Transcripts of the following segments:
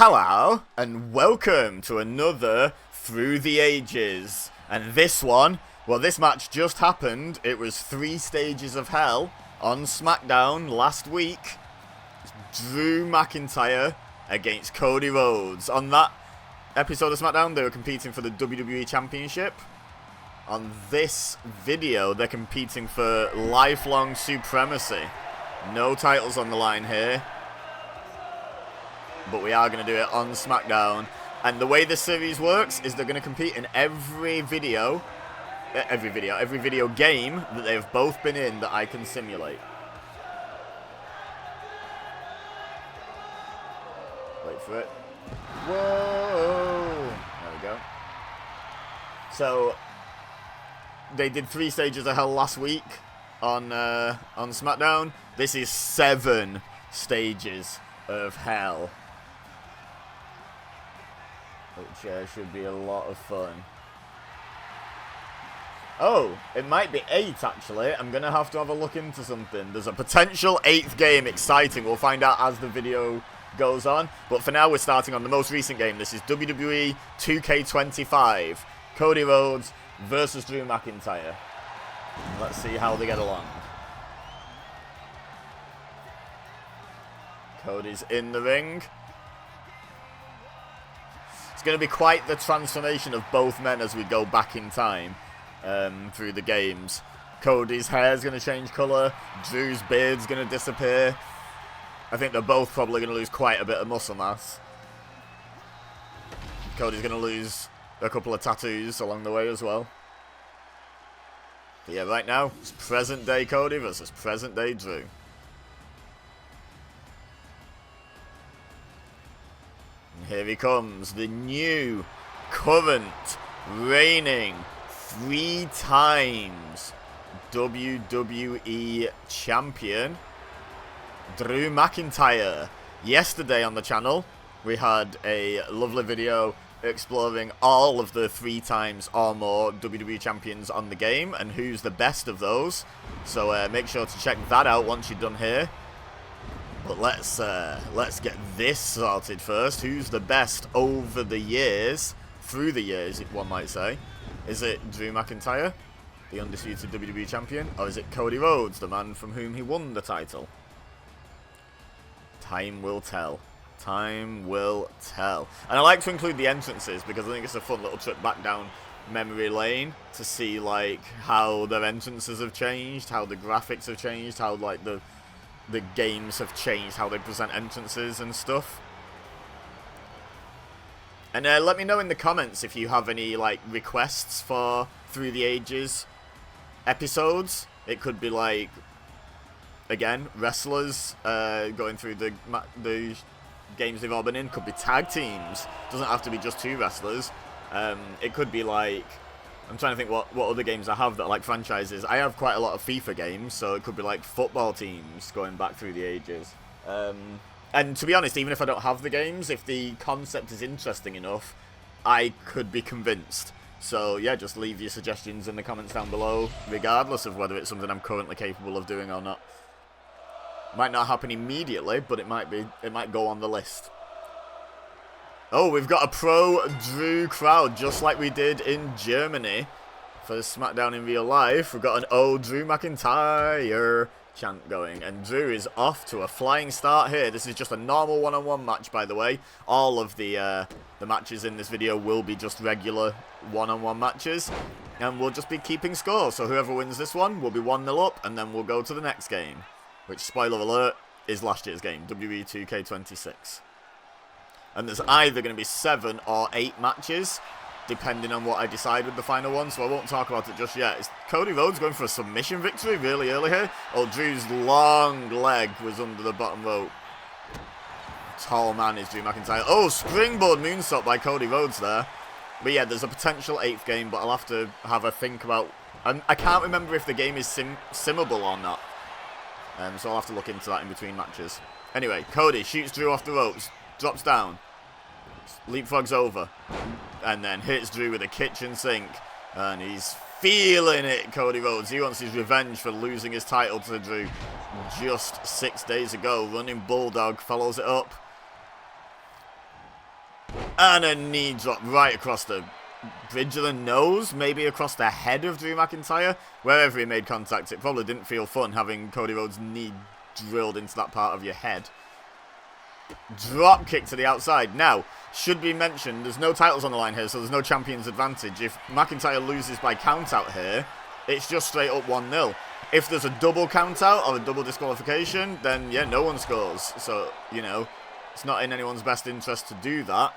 Hello, and welcome to another Through the Ages. And this one, well, this match just happened. It was 3 stages of hell on SmackDown last week. Drew McIntyre against Cody Rhodes. On that episode of SmackDown, they were competing for the WWE Championship. On this video, they're competing for lifelong supremacy. No titles on the line here, but we are going to do it on SmackDown. And the way this series works is they're going to compete in every video game that they've both been in that I can simulate. Wait for it. Whoa! There we go. So they did 3 stages of hell last week on SmackDown. This is 7 stages of hell, which should be a lot of fun. Oh, it might be 8 actually. I'm going to have a look into something. There's a potential 8th game. Exciting. We'll find out as the video goes on. But for now, we're starting on the most recent game. This is WWE 2K25. Cody Rhodes versus Drew McIntyre. Let's see how they get along. Cody's in the ring. It's going to be quite the transformation of both men as we go back in time through the games. Cody's hair's going to change colour. Drew's beard's going to disappear. I think they're both probably going to lose quite a bit of muscle mass. Cody's going to lose a couple of tattoos along the way as well. But yeah, right now, it's present day Cody versus present day Drew. And here he comes, the new, current, reigning, 3 times WWE Champion, Drew McIntyre. Yesterday on the channel, we had a lovely video exploring all of the 3 times or more WWE Champions on the game and who's the best of those. So make sure to check that out once you're done here. But let's get this sorted first. Who's the best over the years? Through the years, one might say. Is it Drew McIntyre, the undisputed WWE Champion? Or is it Cody Rhodes, the man from whom he won the title? Time will tell. Time will tell. And I like to include the entrances because I think it's a fun little trip back down memory lane to see like how their entrances have changed, how the graphics have changed, how like the games have changed, how they present entrances and stuff. And let me know in the comments if you have any like requests for Through the Ages episodes. It could be like, again, wrestlers going through the games they've all been in. Could be tag teams. Doesn't have to be just 2 wrestlers. It could be like, I'm trying to think what other games I have that are like franchises. I have quite a lot of FIFA games, so it could be like football teams going back through the ages. And to be honest, even if I don't have the games, if the concept is interesting enough, I could be convinced. So yeah, just leave your suggestions in the comments down below, regardless of whether it's something I'm currently capable of doing or not. Might not happen immediately, but it might go on the list. Oh, we've got a pro Drew crowd, just like we did in Germany for SmackDown in real life. We've got an "Oh, Drew McIntyre" chant going, and Drew is off to a flying start here. This is just a normal one-on-one match, by the way. All of the matches in this video will be just regular one-on-one matches, and we'll just be keeping score. So whoever wins this one will be 1-0 up, and then we'll go to the next game, which, spoiler alert, is last year's game, WWE 2K26. And there's either going to be 7 or 8 matches, depending on what I decide with the final one, so I won't talk about it just yet. Is Cody Rhodes going for a submission victory really early here? Oh, Drew's long leg was under the bottom rope. Tall man is Drew McIntyre. Oh, springboard moonsault by Cody Rhodes there. But yeah, there's a potential 8th game, but I'll have to have a think about... I can't remember if the game is simmable or not. So I'll have to look into that in between matches. Anyway, Cody shoots Drew off the ropes. Drops down, leapfrogs over, and then hits Drew with a kitchen sink. And he's feeling it, Cody Rhodes. He wants his revenge for losing his title to Drew just 6 days ago. Running Bulldog follows it up. And a knee drop right across the bridge of the nose, maybe across the head of Drew McIntyre. Wherever he made contact, it probably didn't feel fun having Cody Rhodes' knee drilled into that part of your head. Drop kick to the outside. Now, should be mentioned, there's no titles on the line here, so there's no champion's advantage. If McIntyre loses by count out here, it's just straight up 1-0. If there's a double count out or a double disqualification, then yeah, no one scores. So, you know, it's not in anyone's best interest to do that.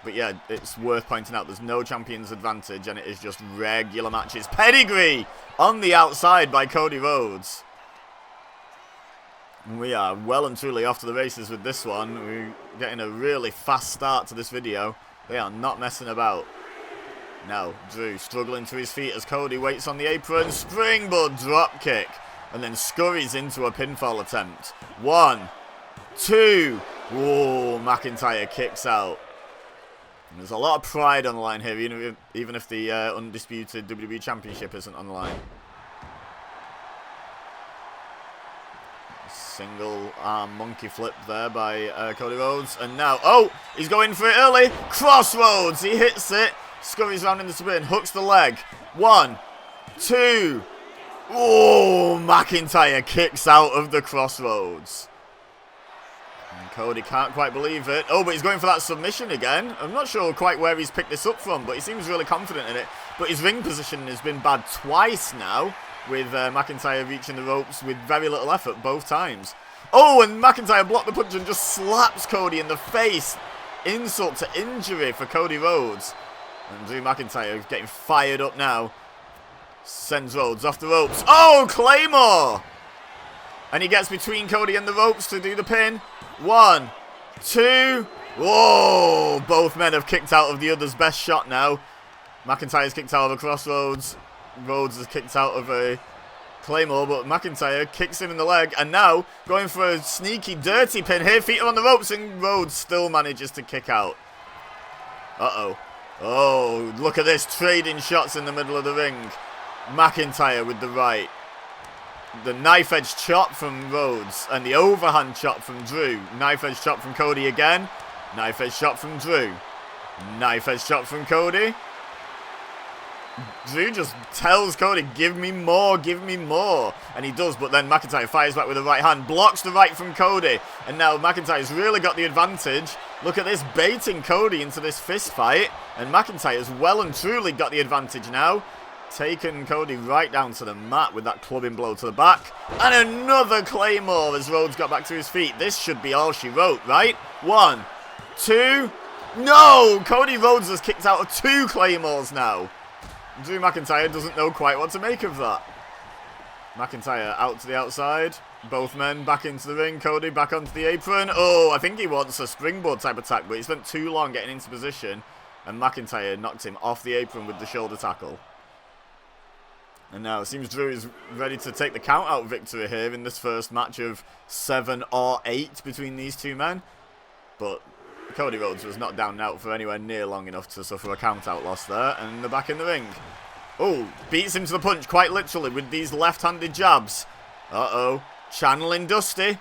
But yeah, it's worth pointing out there's no champion's advantage, and it is just regular matches. Pedigree on the outside by Cody Rhodes. We are well and truly off to the races with this one. We're getting a really fast start to this video. They are not messing about. Now, Drew struggling to his feet as Cody waits on the apron. Springboard drop kick. And then scurries into a pinfall attempt. 1, 2. Whoa, McIntyre kicks out. And there's a lot of pride on the line here, even if the undisputed WWE Championship isn't on the line. Single arm monkey flip there by Cody Rhodes. And now, oh, he's going for it early. Crossroads, he hits it. Scurries around in the spin, hooks the leg. 1, 2. Oh, McIntyre kicks out of the Crossroads. And Cody can't quite believe it. Oh, but he's going for that submission again. I'm not sure quite where he's picked this up from, but he seems really confident in it. But his ring position has been bad twice now, with McIntyre reaching the ropes with very little effort both times. Oh, and McIntyre blocked the punch and just slaps Cody in the face. Insult to injury for Cody Rhodes. And Drew McIntyre getting fired up now. Sends Rhodes off the ropes. Oh, Claymore! And he gets between Cody and the ropes to do the pin. 1, 2. Whoa! Both men have kicked out of the other's best shot now. McIntyre's kicked out of a Crossroads. Rhodes has kicked out of a Claymore, but McIntyre kicks him in the leg. And now going for a sneaky, dirty pin here. Feet are on the ropes, and Rhodes still manages to kick out. Uh-oh. Oh, look at this. Trading shots in the middle of the ring. McIntyre with the right. The knife edge chop from Rhodes. And the overhand chop from Drew. Knife edge chop from Cody again. Knife edge chop from Drew. Knife edge chop from Cody. Drew just tells Cody, give me more, give me more. And he does, but then McIntyre fires back with the right hand. Blocks the right from Cody. And now McIntyre's really got the advantage. Look at this, baiting Cody into this fist fight. And McIntyre's well and truly got the advantage now. Taking Cody right down to the mat with that clubbing blow to the back. And another Claymore as Rhodes got back to his feet. This should be all she wrote, right? 1, 2. No! Cody Rhodes has kicked out of 2 Claymores now. Drew McIntyre doesn't know quite what to make of that. McIntyre out to the outside. Both men back into the ring. Cody back onto the apron. Oh, I think he wants a springboard type attack, but he spent too long getting into position. And McIntyre knocked him off the apron with the shoulder tackle. And now it seems Drew is ready to take the count-out victory here in this first match of 7 or 8 between these two men. But Cody Rhodes was not down and out for anywhere near long enough to suffer a count-out loss there. And they're back in the ring. Oh, beats him to the punch quite literally with these left-handed jabs. Uh-oh. Channeling Dusty.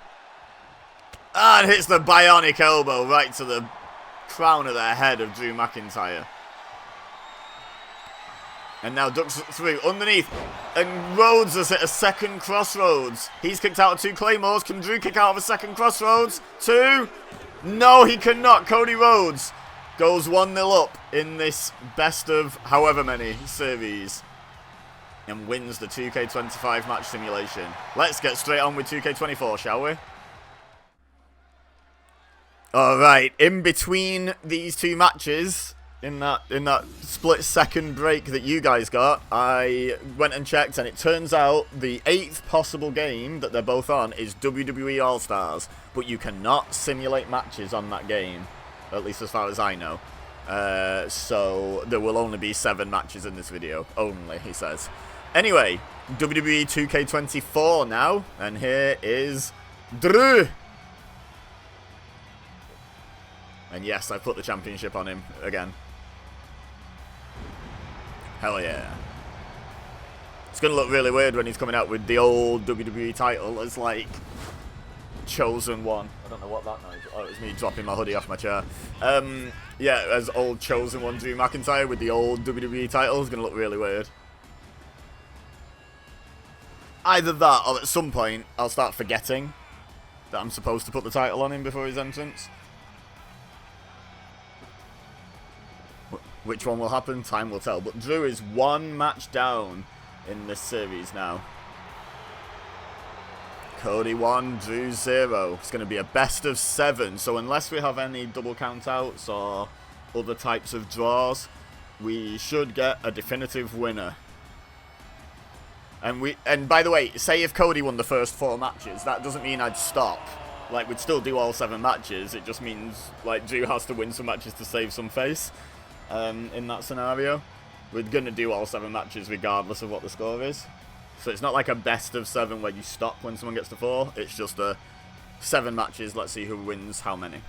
And hits the bionic elbow right to the crown of the head of Drew McIntyre. And now ducks through underneath. And Rhodes has hit a second Crossroads. He's kicked out of 2 Claymores. Can Drew kick out of a second Crossroads? 2. No, he cannot. Cody Rhodes goes 1-0 up in this best of however many series. And wins the 2K25 match simulation. Let's get straight on with 2K24, shall we? Alright, in between these 2 matches, in that split second break that you guys got, I went and checked, and it turns out the 8th possible game that they're both on is WWE All-Stars, but you cannot simulate matches on that game, at least as far as I know. So there will only be 7 matches in this video, only, he says. Anyway, WWE 2K24 now, and here is Drew. And yes, I put the championship on him again. Hell yeah. It's going to look really weird when he's coming out with the old WWE title as like chosen one. I don't know what that noise. Oh, it was me dropping my hoodie off my chair. Yeah, as old chosen one Drew McIntyre with the old WWE title is going to look really weird. Either that, or at some point, I'll start forgetting that I'm supposed to put the title on him before his entrance. Which one will happen? Time will tell. But Drew is 1 match down in this series now. Cody 1, Drew 0. It's going to be a best of 7. So unless we have any double countouts or other types of draws, we should get a definitive winner. And by the way, say if Cody won the first 4 matches, that doesn't mean I'd stop. Like, we'd still do all 7 matches. It just means, like, Drew has to win some matches to save some face. In that scenario, we're going to do all 7 matches regardless of what the score is. So it's not like a best of 7 where you stop when someone gets to 4. It's just a 7 matches, let's see who wins how many.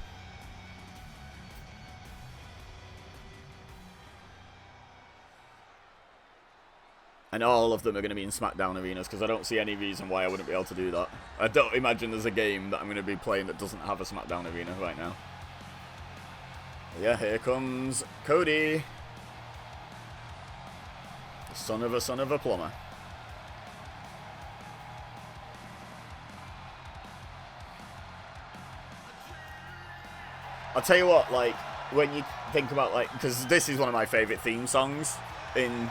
And all of them are going to be in SmackDown arenas, because I don't see any reason why I wouldn't be able to do that. I don't imagine there's a game that I'm going to be playing that doesn't have a SmackDown arena right now. Yeah, here comes Cody. Son of a plumber. I'll tell you what, like, when you think about, like, because this is one of my favourite theme songs in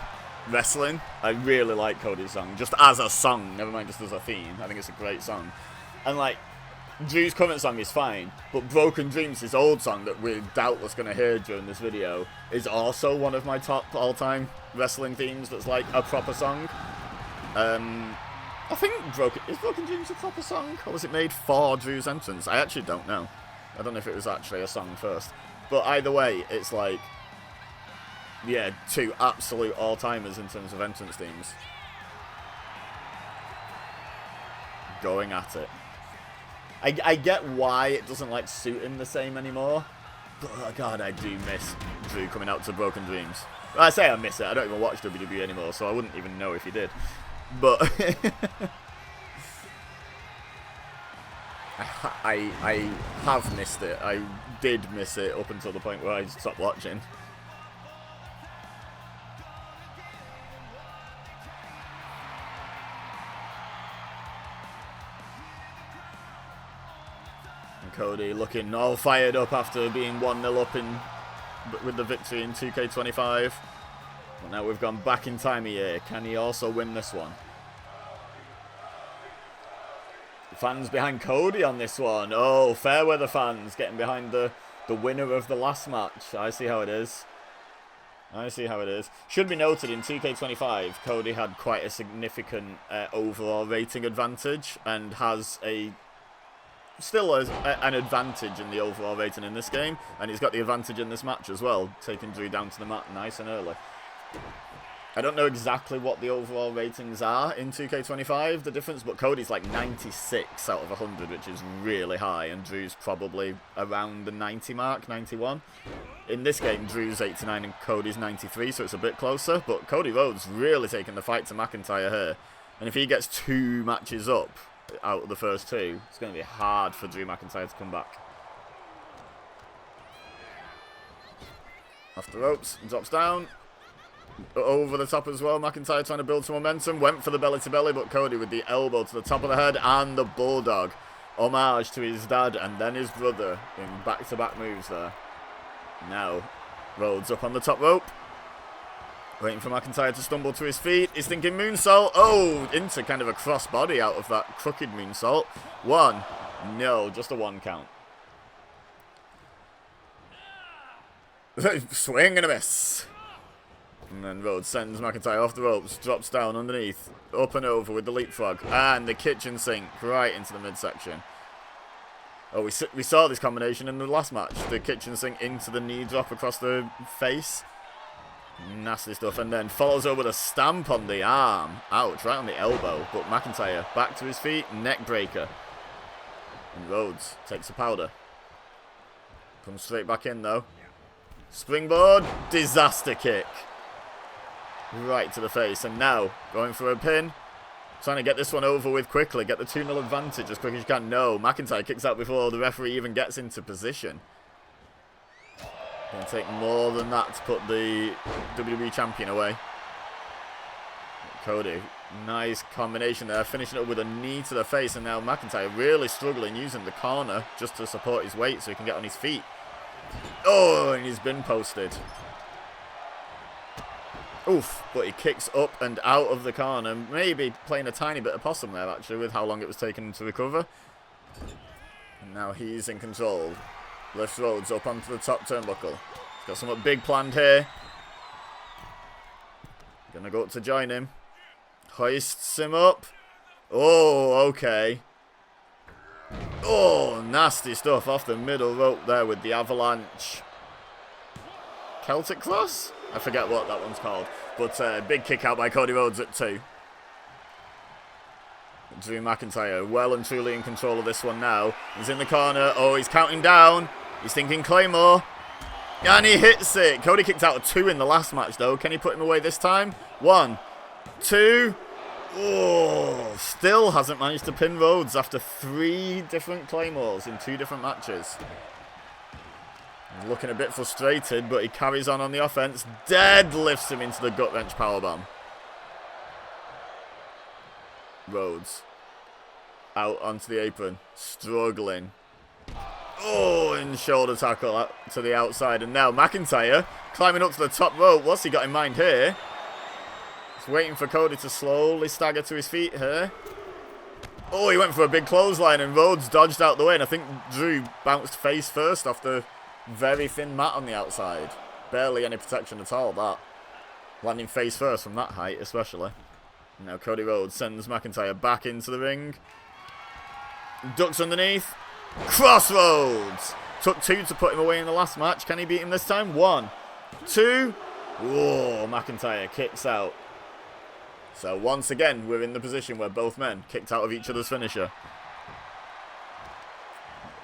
wrestling. I really like Cody's song, just as a song, never mind just as a theme. I think it's a great song. And, like, Drew's current song is fine, but Broken Dreams, his old song that we're doubtless going to hear during this video, is also one of my top all-time wrestling themes that's like a proper song. I think is Broken Dreams a proper song, or was it made for Drew's entrance? I actually don't know. I don't know if it was actually a song first. But either way, it's like, yeah, 2 absolute all-timers in terms of entrance themes. Going at it. I get why it doesn't, like, suit him the same anymore. But, oh God, I do miss Drew coming out to Broken Dreams. I say I miss it. I don't even watch WWE anymore, so I wouldn't even know if he did. But I have missed it. I did miss it up until the point where I stopped watching. Cody looking all fired up after being 1-0 up with the victory in 2K25. But now we've gone back in time here. Can he also win this one? The fans behind Cody on this one. Oh, fair weather fans getting behind the winner of the last match. I see how it is. I see how it is. Should be noted, in 2K25, Cody had quite a significant overall rating advantage and has still an advantage in the overall rating in this game, and he's got the advantage in this match as well, taking Drew down to the mat nice and early. I don't know exactly what the overall ratings are in 2K25, the difference, but Cody's like 96 out of 100, which is really high, and Drew's probably around the 90 mark, 91. In this game, Drew's 89 and Cody's 93, so it's a bit closer, but Cody Rhodes really taking the fight to McIntyre here, and if he gets 2 matches up out of the first 2, it's going to be hard for Drew McIntyre to come back. Off the ropes, drops down. Over the top as well, McIntyre trying to build some momentum. Went for the belly-to-belly, but Cody with the elbow to the top of the head and the bulldog. Homage to his dad and then his brother in back-to-back moves there. Now, Rhodes up on the top rope. Waiting for McIntyre to stumble to his feet. He's thinking moonsault. Oh, into kind of a crossbody out of that crooked moonsault. 1. No, just a 1 count. Swing and a miss. And then Rhodes sends McIntyre off the ropes. Drops down underneath. Up and over with the leapfrog. And the kitchen sink right into the midsection. Oh, we saw this combination in the last match. The kitchen sink into the knee drop across the face. Nasty stuff, and then follows over with a stamp on the arm. Ouch, right on the elbow. But McIntyre back to his feet, neck breaker. And Rhodes takes a powder. Comes straight back in though. Springboard, disaster kick. Right to the face, and now going for a pin. Trying to get this one over with quickly. Get the 2-0 advantage as quick as you can. No, McIntyre kicks out before the referee even gets into position. Going to take more than that to put the WWE champion away. Cody, nice combination there. Finishing up with a knee to the face. And now McIntyre really struggling using the corner just to support his weight so he can get on his feet. Oh, and he's been posted. Oof, but he kicks up and out of the corner. Maybe playing a tiny bit of possum there, actually, with how long it was taking to recover. And now he's in control. Lifts Rhodes up onto the top turnbuckle. He's got something big planned here. Gonna go up to join him. Hoists him up. Oh, okay. Oh, nasty stuff off the middle rope there with the avalanche. Celtic Cross? I forget what that one's called. But big kick out by Cody Rhodes at 2. Drew McIntyre well and truly in control of this one now. He's in the corner. Oh, he's counting down. He's thinking Claymore. And he hits it. Cody kicked out at 2 in the last match, though. Can he put him away this time? 1, 2. Oh, still hasn't managed to pin Rhodes after 3 different Claymores in 2 different matches. He's looking a bit frustrated, but he carries on the offense. Deadlifts him into the gut-wrench powerbomb. Rhodes out onto the apron, struggling. Oh, and shoulder tackle out to the outside. And now McIntyre climbing up to the top rope. What's he got in mind here? He's waiting for Cody to slowly stagger to his feet here. Oh, he went for a big clothesline and Rhodes dodged out the way. And I think Drew bounced face first off the very thin mat on the outside. Barely any protection at all, that. Landing face first from that height, especially. Now Cody Rhodes sends McIntyre back into the ring. Ducks underneath. Crossroads! Took 2 to put him away in the last match. Can he beat him this time? 1, 2. Whoa, McIntyre kicks out. So once again, we're in the position where both men kicked out of each other's finisher.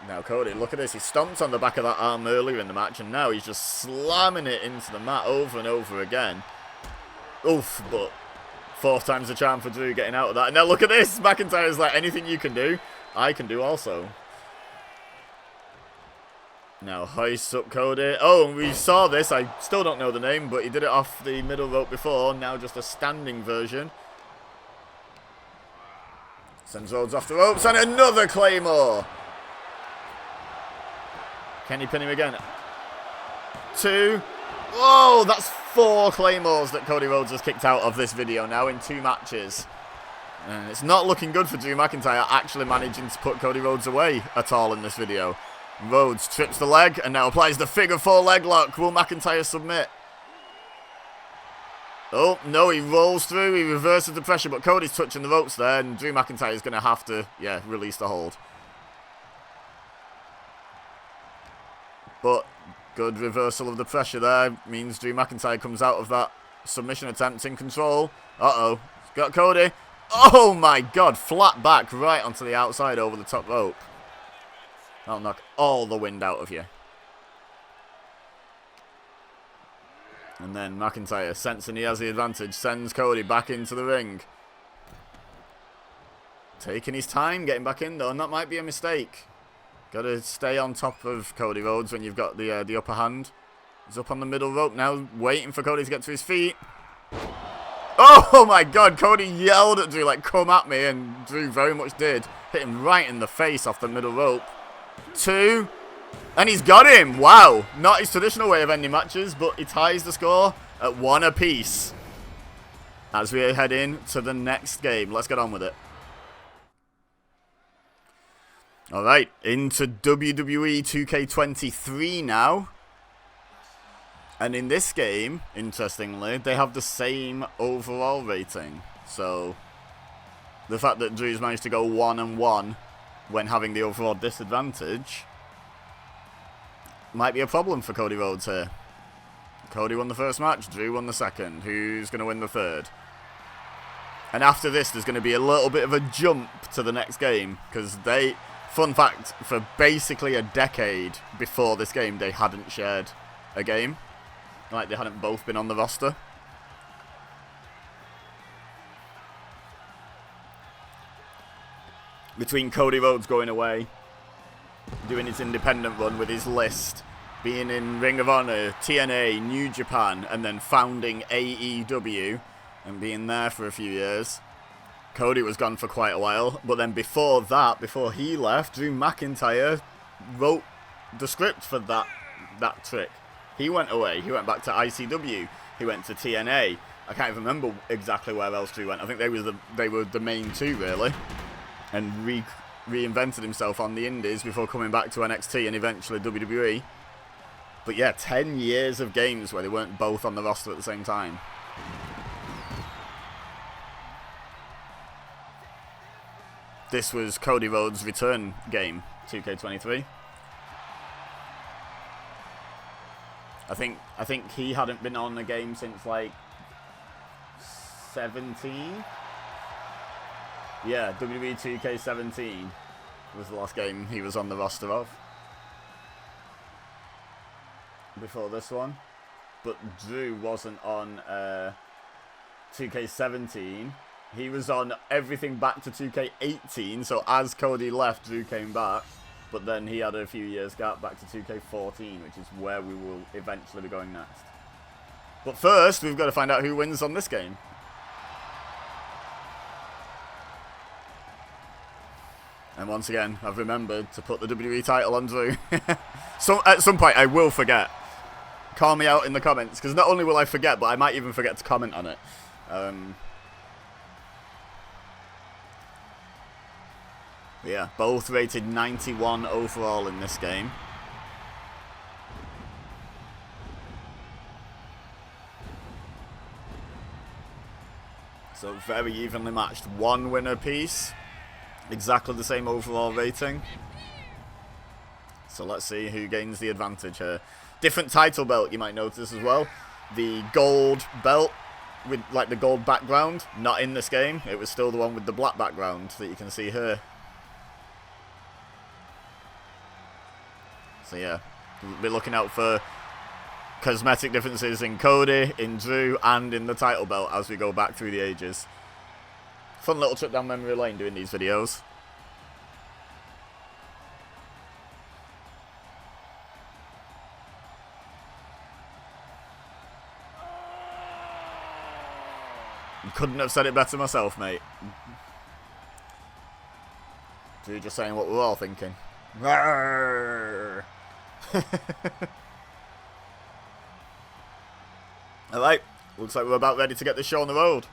Now Cody, look at this. He stomped on the back of that arm earlier in the match, and now he's just slamming it into the mat over and over again. Oof, but 4th time's the charm for Drew getting out of that. And now look at this. McIntyre's like, anything you can do, I can do also. Now hoists up Cody. Oh, and we saw this. I still don't know the name, but he did it off the middle rope before. Now just a standing version. Sends Rhodes off the ropes, and another Claymore. Can he pin him again? 2. Whoa, that's 4 Claymores that Cody Rhodes has kicked out of this video now in 2 matches. And it's not looking good for Drew McIntyre actually managing to put Cody Rhodes away at all in this video. Rhodes trips the leg and now applies the figure 4 leg lock. Will McIntyre submit? Oh, no, he rolls through. He reverses the pressure, but Cody's touching the ropes there, and Drew McIntyre is going to have to, release the hold. But good reversal of the pressure there means Drew McIntyre comes out of that submission attempt in control. Uh-oh. He's got Cody. Oh, my God. Flat back right onto the outside over the top rope. That'll knock all the wind out of you. And then McIntyre, sensing he has the advantage, sends Cody back into the ring. Taking his time getting back in, though, and that might be a mistake. Got to stay on top of Cody Rhodes when you've got the upper hand. He's up on the middle rope now, waiting for Cody to get to his feet. Oh my God, Cody yelled at Drew like, come at me, and Drew very much did. Hit him right in the face off the middle rope. 2, and he's got him. Wow, not his traditional way of ending matches, but he ties the score at 1 apiece. As we head in to the next game, let's get on with it. Alright, into WWE 2K23 now. And in this game, interestingly, they have the same overall rating. So, the fact that Drew's managed to go 1-1 when having the overall disadvantage might be a problem for Cody Rhodes here. Cody won the first match, Drew won the second. Who's going to win the third? And after this, there's going to be a little bit of a jump to the next game, because they... Fun fact, for basically a decade before this game, they hadn't shared a game. Like, they hadn't both been on the roster. between Cody Rhodes going away, doing his independent run with his list, being in Ring of Honor, TNA, New Japan, and then founding AEW, and being there for a few years. Cody was gone for quite a while, but then before that, before he left, Drew McIntyre wrote the script for that trick. He went away, he went back to ICW, he went to TNA. I can't even remember exactly where else Drew went. I think they were the main two, really. And reinvented himself on the indies before coming back to NXT and eventually WWE. But yeah, 10 years of games where they weren't both on the roster at the same time. This was Cody Rhodes' return game, 2K23. I think he hadn't been on a game since like 17. Yeah, WWE 2K17 was the last game he was on the roster of before this one. But Drew wasn't on 2K17. He was on everything back to 2K18, so as Cody left, Drew came back. But then he had a few years gap back to 2K14, which is where we will eventually be going next. But first, we've got to find out who wins on this game. And once again, I've remembered to put the WWE title on Drew. So at some point, I will forget. Call me out in the comments, because not only will I forget, but I might even forget to comment on it. Yeah, both rated 91 overall in this game. So very evenly matched. One winner piece. Exactly the same overall rating. So let's see who gains the advantage here. Different title belt, you might notice as well. The gold belt with like the gold background, not in this game. It was still the one with the black background that you can see here. So yeah, we'll be looking out for cosmetic differences in Cody, in Drew, and in the title belt as we go back through the ages. Fun little trip down memory lane doing these videos. Couldn't have said it better myself, mate. Drew just saying what we're all thinking. Alright, looks like we're about ready to get this show on the road.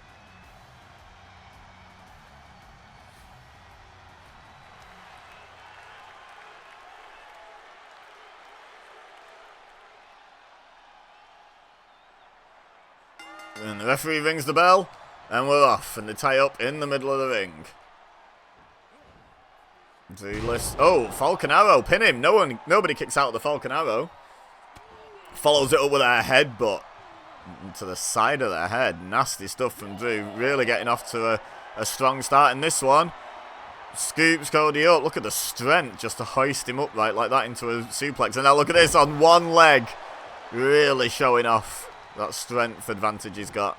And the referee rings the bell, and we're off, and they tie up in the middle of the ring. Oh, Falcon Arrow, pin him. Nobody kicks out of the Falcon Arrow. Follows it up with a headbutt to the side of the head. Nasty stuff from Drew. Really getting off to a strong start in this one. Scoops Cody up. Look at the strength just to hoist him upright like that into a suplex. And now look at this on one leg. Really showing off that strength advantage he's got.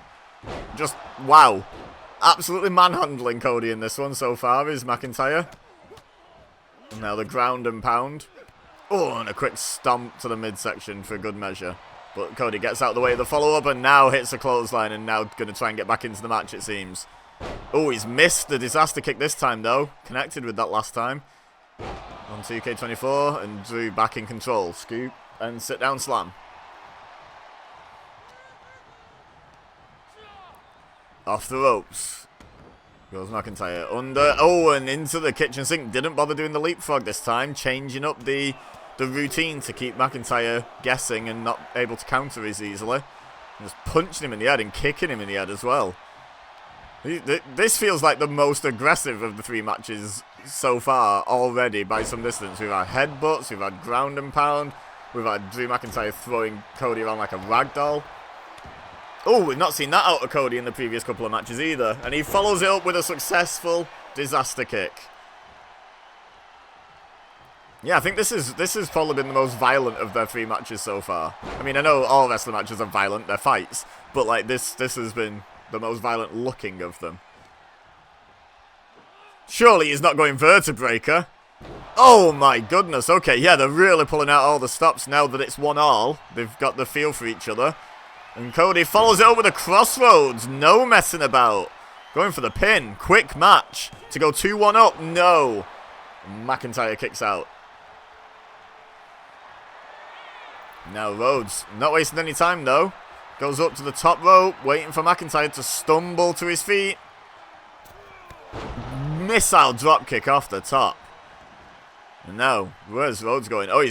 Just, wow. Absolutely manhandling Cody in this one so far is McIntyre. And now the ground and pound. Oh, and a quick stomp to the midsection for good measure. But Cody gets out of the way of the follow-up and now hits a clothesline and now going to try and get back into the match, it seems. Oh, he's missed the disaster kick this time, though. Connected with that last time. On 2K24, and Drew back in control. Scoop and sit-down slam. Off the ropes. Goes McIntyre under. Oh, and into the kitchen sink. Didn't bother doing the leapfrog this time. Changing up the routine to keep McIntyre guessing and not able to counter as easily. Just punching him in the head and kicking him in the head as well. This feels like the most aggressive of the three matches so far already by some distance. We've had headbutts, we've had ground and pound, we've had Drew McIntyre throwing Cody around like a ragdoll. Oh, we've not seen that out of Cody in the previous couple of matches either. And he follows it up with a successful disaster kick. Yeah, I think this has probably been the most violent of their three matches so far. I mean, I know all wrestling matches are violent, they're fights. But like this has been the most violent looking of them. Surely he's not going vertebraker. Oh my goodness. Okay, yeah, they're really pulling out all the stops now that it's 1-all. They've got the feel for each other. And Cody follows it up with a crossroads. No messing about. Going for the pin. Quick match. To go 2-1 up. No. McIntyre kicks out. Now Rhodes. Not wasting any time though. Goes up to the top rope. Waiting for McIntyre to stumble to his feet. Missile dropkick off the top. And now, where's Rhodes going? Oh,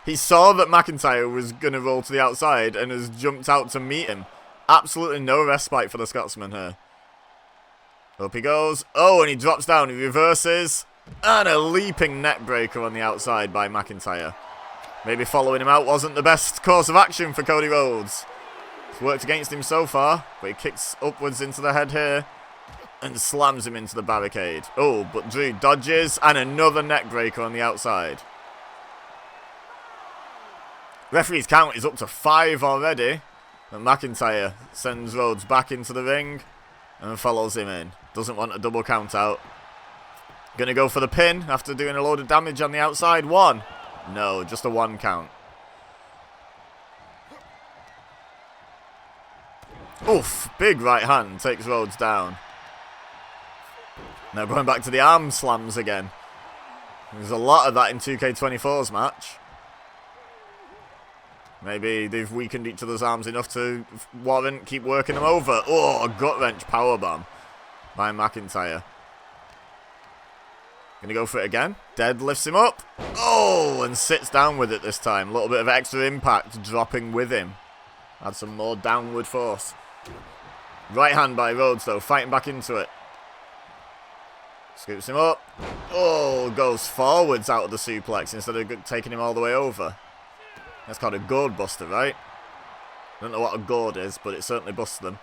he saw that McIntyre was going to roll to the outside and has jumped out to meet him. Absolutely no respite for the Scotsman here. Up he goes. Oh, and he drops down. He reverses. And a leaping neck breaker on the outside by McIntyre. Maybe following him out wasn't the best course of action for Cody Rhodes. It's worked against him so far, but he kicks upwards into the head here. And slams him into the barricade. Oh, but Drew dodges. And another neck breaker on the outside. Referee's count is up to 5 already. And McIntyre sends Rhodes back into the ring. And follows him in. Doesn't want a double count out. Gonna go for the pin after doing a load of damage on the outside. 1. No, just a 1 count. Oof. Big right hand takes Rhodes down. Now going back to the arm slams again. There's a lot of that in 2K24's match. Maybe they've weakened each other's arms enough to warrant keep working them over. Oh, a gut wrench powerbomb by McIntyre. Gonna go for it again. Dead lifts him up. Oh, and sits down with it this time. A little bit of extra impact dropping with him. Add some more downward force. Right hand by Rhodes though, fighting back into it. Scoops him up. Oh, goes forwards out of the suplex instead of taking him all the way over. That's called a gourd buster, right? I don't know what a gourd is, but it certainly busts them.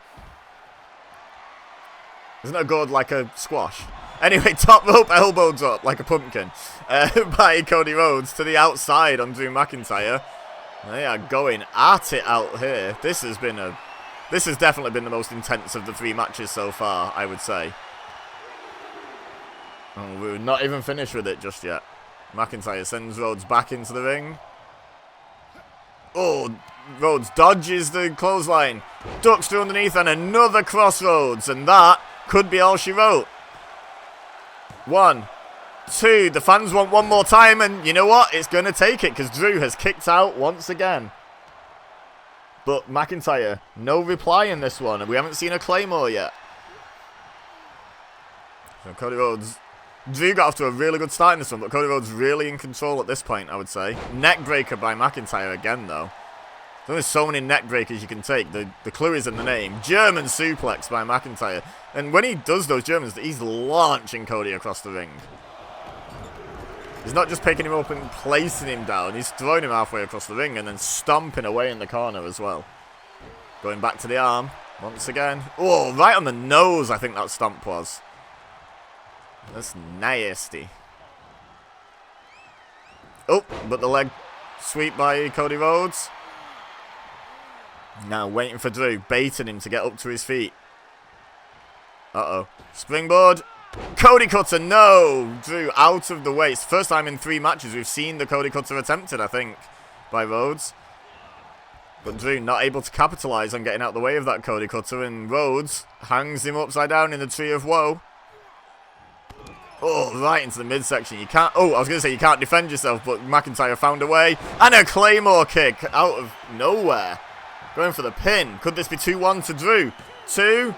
Isn't a gourd like a squash? Anyway, top rope elbow drop like a pumpkin by Cody Rhodes to the outside on Drew McIntyre. They are going at it out here. This has definitely been the most intense of the 3 matches so far, I would say. Oh, we're not even finished with it just yet. McIntyre sends Rhodes back into the ring. Oh, Rhodes dodges the clothesline. Ducks through underneath and another crossroads. And that could be all she wrote. 1, 2. The fans want one more time. And you know what? It's going to take it because Drew has kicked out once again. But McIntyre, no reply in this one. And we haven't seen a Claymore yet. So Cody Rhodes... Drew got off to a really good start in this one, but Cody Rhodes really in control at this point, I would say. Neck breaker by McIntyre again, though. There's only so many neck breakers you can take. The clue is in the name. German suplex by McIntyre. And when he does those Germans, he's launching Cody across the ring. He's not just picking him up and placing him down. He's throwing him halfway across the ring and then stomping away in the corner as well. Going back to the arm once again. Oh, right on the nose, I think that stomp was. That's nasty. Oh, but the leg sweep by Cody Rhodes. Now waiting for Drew, baiting him to get up to his feet. Uh-oh. Springboard. Cody Cutter, no! Drew out of the way. It's the first time in 3 matches we've seen the Cody Cutter attempted, I think, by Rhodes. But Drew not able to capitalise on getting out of the way of that Cody Cutter, and Rhodes hangs him upside down in the Tree of Woe. Oh, right into the midsection. You can't... Oh, I was going to say you can't defend yourself, but McIntyre found a way. And a Claymore kick out of nowhere. Going for the pin. Could this be 2-1 to Drew? 2?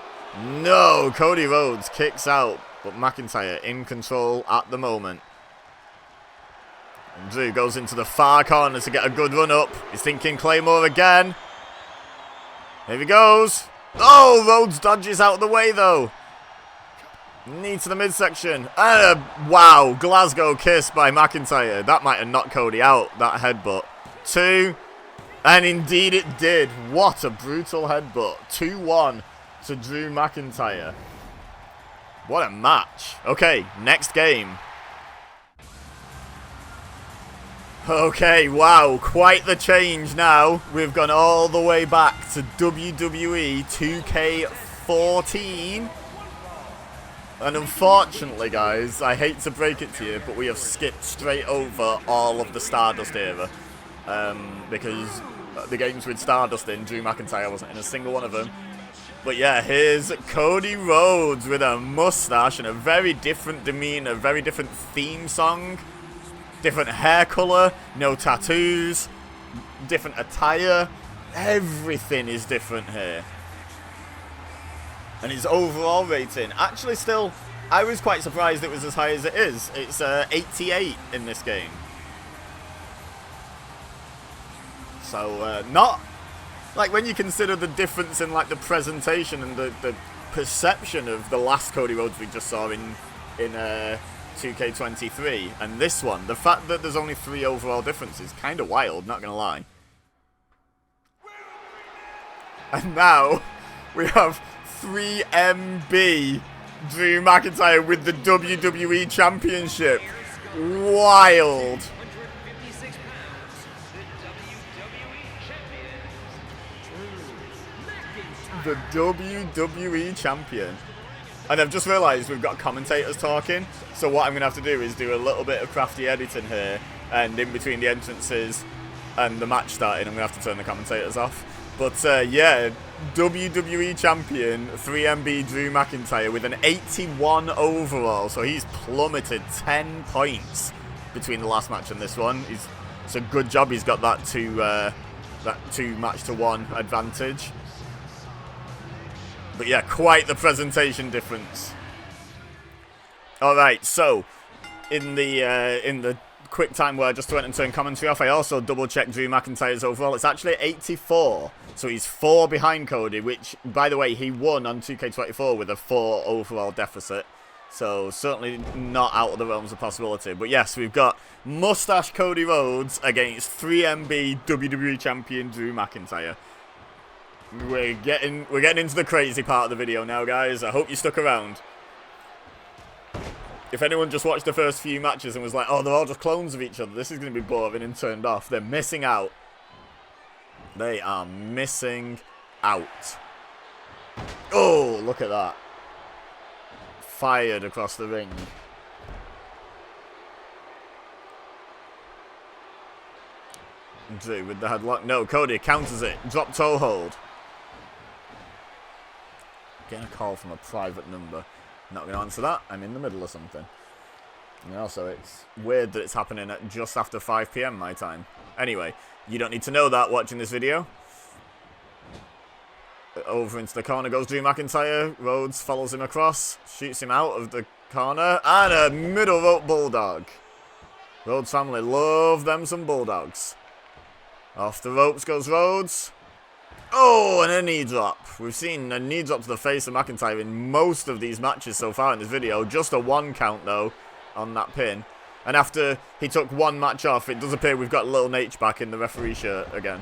No. Cody Rhodes kicks out, but McIntyre in control at the moment. And Drew goes into the far corner to get a good run up. He's thinking Claymore again. Here he goes. Oh, Rhodes dodges out of the way, though. Knee to the midsection. And wow, Glasgow kiss by McIntyre. That might have knocked Cody out, that headbutt. 2. And indeed it did. What a brutal headbutt. 2-1 to Drew McIntyre. What a match. Okay, next game. Okay, wow, quite the change now. We've gone all the way back to WWE 2K14. And unfortunately, guys, I hate to break it to you, but we have skipped straight over all of the Stardust era. Because the games with Stardust in, Drew McIntyre wasn't in a single one of them. But yeah, here's Cody Rhodes with a mustache and a very different demeanor, very different theme song. Different hair color, no tattoos, different attire. Everything is different here. And his overall rating, actually still, I was quite surprised it was as high as it is. It's 88 in this game. So, not, like, when you consider the difference in, like, the presentation and the perception of the last Cody Rhodes we just saw in 2K23, and this one, the fact that there's only 3 overall differences, kind of wild, not gonna lie. And now, we have 3MB Drew McIntyre with the WWE Championship. Wild. The WWE Champion. And I've just realised we've got commentators talking, so what I'm going to have to do is do a little bit of crafty editing here, and in between the entrances and the match starting, I'm going to have to turn the commentators off. But yeah, WWE Champion 3MB Drew McIntyre with an 81 overall, so he's plummeted 10 points between the last match and this one. It's a good job he's got that 2-match-to-1 advantage. But yeah, quite the presentation difference. Alright, so in the quick time where I just went and turned commentary off, I also double-checked Drew McIntyre's overall. It's actually 84, so he's 4 behind Cody, which, by the way, he won on 2K24 with a 4 overall deficit. So certainly not out of the realms of possibility. But yes, we've got Mustache Cody Rhodes against 3MB WWE Champion Drew McIntyre. We're getting into the crazy part of the video now, guys. I hope you stuck around. If anyone just watched the first few matches and was like, oh, they're all just clones of each other, this is going to be boring, and turned off, they're missing out. They are missing out. Oh, look at that. Fired across the ring. Drew with the headlock. No, Cody counters it. Drop toe hold. Getting a call from a private number. Not going to answer that. I'm in the middle of something. And also, it's weird that it's happening at just after 5 PM my time. Anyway, you don't need to know that watching this video. Over into the corner goes Drew McIntyre. Rhodes follows him across. Shoots him out of the corner. And a middle rope bulldog. Rhodes family love them some bulldogs. Off the ropes goes Rhodes. Oh, and a knee drop. We've seen a knee drop to the face of McIntyre in most of these matches so far in this video. Just a 1 count, though, on that pin. And after he took 1 match off, it does appear we've got Little Nate back in the referee shirt again.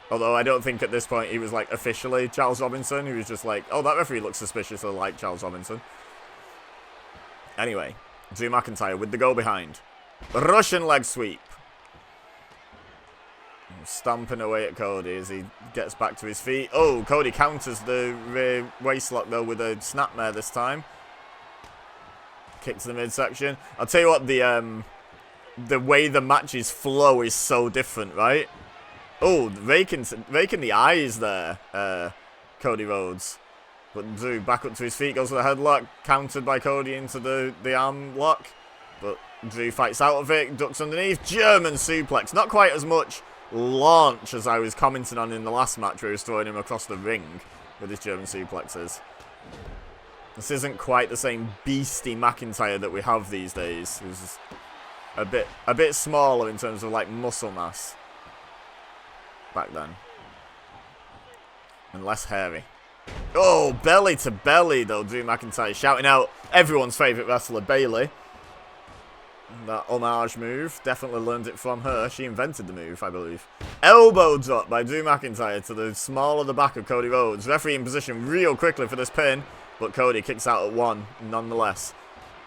Although I don't think at this point he was, like, officially Charles Robinson. He was just like, oh, that referee looks suspiciously like Charles Robinson. Anyway, Drew McIntyre with the go behind. Russian leg sweep. Stomping away at Cody as he gets back to his feet. Oh, Cody counters the rear waistlock, though, with a snapmare this time. Kick to the midsection. I'll tell you what, the way the matches flow is so different, right? Oh, raking the eyes there, Cody Rhodes. But Drew back up to his feet, goes for the headlock, countered by Cody into the arm lock. But Drew fights out of it, ducks underneath, German suplex. Not quite as much launch as I was commenting on in the last match where he was throwing him across the ring with his German suplexes. This isn't quite the same beastie McIntyre that we have these days. He was a bit smaller in terms of like muscle mass back then. And less hairy. Oh, belly to belly though, Drew McIntyre shouting out everyone's favourite wrestler, Bayley. That homage move, definitely learned it from her. She invented the move, I believe. Elbow drop by Drew McIntyre to the small of the back of Cody Rhodes. Referee in position real quickly for this pin, but Cody kicks out at 1 nonetheless.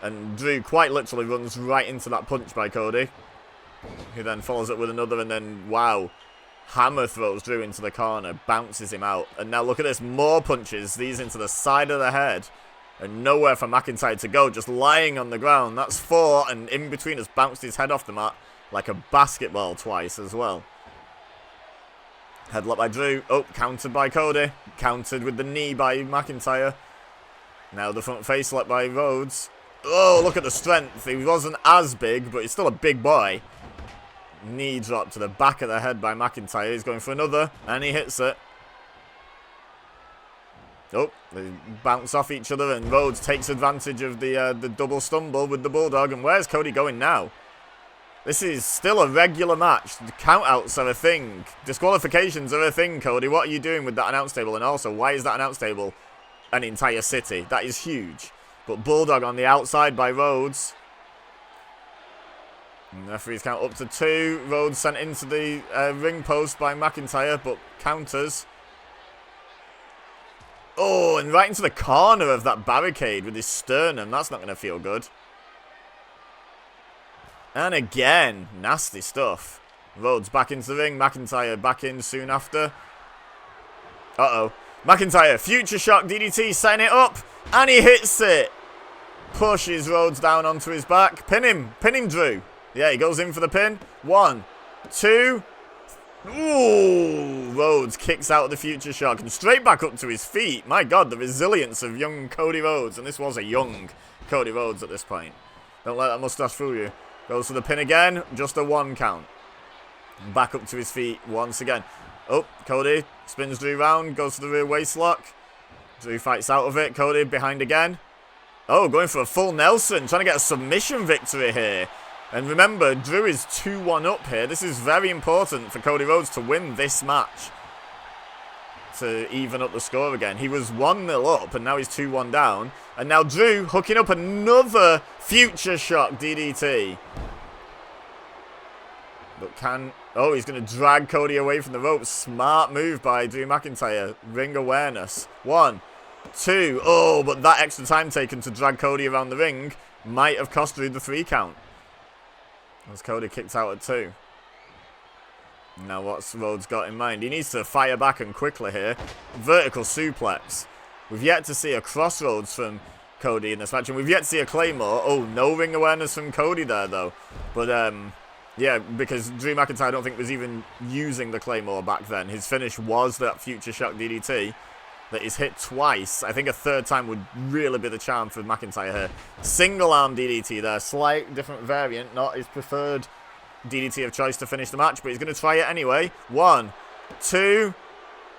And Drew quite literally runs right into that punch by Cody. He then follows it with another, and then, wow. hammer throws Drew into the corner, bounces him out. And now look at this, more punches, these into the side of the head. And nowhere for McIntyre to go, just lying on the ground. That's 4, and in between has bounced his head off the mat like a basketball twice as well. Headlock by Drew. Oh, countered by Cody. Countered with the knee by McIntyre. Now the front face lock by Rhodes. Oh, look at the strength. He wasn't as big, but he's still a big boy. Knee drop to the back of the head by McIntyre. He's going for another, and he hits it. Oh, they bounce off each other, and Rhodes takes advantage of the double stumble with the Bulldog. And where's Cody going now? This is still a regular match. The countouts are a thing. Disqualifications are a thing, Cody. What are you doing with that announce table? And also, why is that announce table an entire city? That is huge. But Bulldog on the outside by Rhodes. And referee's count up to 2. Rhodes sent into the ring post by McIntyre, but counters. Oh, and right into the corner of that barricade with his sternum. That's not going to feel good. And again, nasty stuff. Rhodes back into the ring. McIntyre back in soon after. Uh-oh. McIntyre, future shock DDT, setting it up. And he hits it. Pushes Rhodes down onto his back. Pin him, Drew. Yeah, he goes in for the pin. 1, 2. Ooh, Rhodes kicks out of the future shock and straight back up to his feet. My God, the resilience of young Cody Rhodes. And this was a young Cody Rhodes at this point. Don't let that mustache fool you. Goes for the pin again. Just a 1 count. Back up to his feet once again. Oh, Cody spins Drew round. Goes for the rear waist lock. Drew fights out of it. Cody behind again. Oh, going for a full Nelson. Trying to get a submission victory here. And remember, Drew is 2-1 up here. This is very important for Cody Rhodes to win this match. To even up the score again. He was 1-0 up and now he's 2-1 down. And now Drew hooking up another future shock DDT. But can... Oh, he's going to drag Cody away from the ropes. Smart move by Drew McIntyre. Ring awareness. 1, 2. Oh, but that extra time taken to drag Cody around the ring might have cost Drew the 3 count. As Cody kicked out at 2. Now what's Rhodes got in mind? He needs to fire back and quickly here. Vertical suplex. We've yet to see a crossroads from Cody in this match. And we've yet to see a Claymore. Oh, no ring awareness from Cody there though. But yeah, because Drew McIntyre I don't think was even using the Claymore back then. His finish was that future shock DDT. That is hit twice. I think a 3rd time would really be the charm for McIntyre here. Single arm DDT there. Slight different variant. Not his preferred DDT of choice to finish the match. But he's going to try it anyway. 1, 2.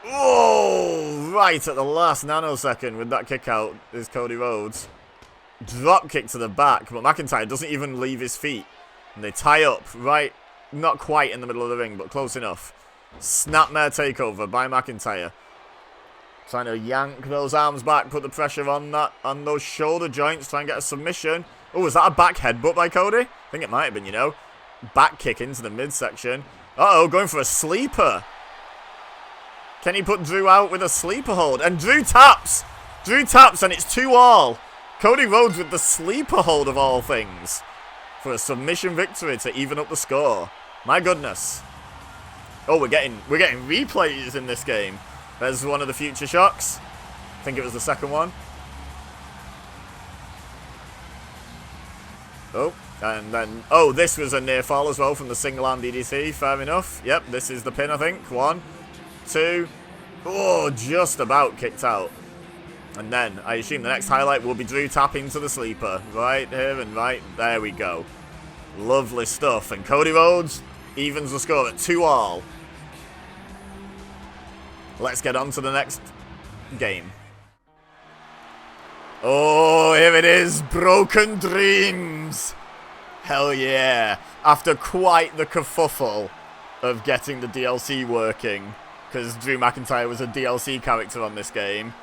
Oh! Right at the last nanosecond with that kick out is Cody Rhodes. Drop kick to the back. But McIntyre doesn't even leave his feet. And they tie up right. Not quite in the middle of the ring. But close enough. Snapmare takeover by McIntyre. Trying to yank those arms back, put the pressure on those shoulder joints, try and get a submission. Oh, was that a back headbutt by Cody? I think it might have been, you know. Back kick into the midsection. Uh-oh, going for a sleeper. Can he put Drew out with a sleeper hold? And Drew taps! Drew taps and it's 2-all. Cody Rhodes with the sleeper hold of all things. For a submission victory to even up the score. My goodness. Oh, we're getting replays in this game. There's one of the future shocks. I think it was the second one. Oh, and then... Oh, this was a near fall as well from the single arm DDT. Fair enough. Yep, this is the pin, I think. 1, 2. Oh, just about kicked out. And then, I assume the next highlight will be Drew tapping to the sleeper. Right here and right. There we go. Lovely stuff. And Cody Rhodes evens the score at 2-all. Let's get on to the next game. Oh, here it is. Broken Dreams. Hell yeah. After quite the kerfuffle of getting the DLC working, because Drew McIntyre was a DLC character on this game,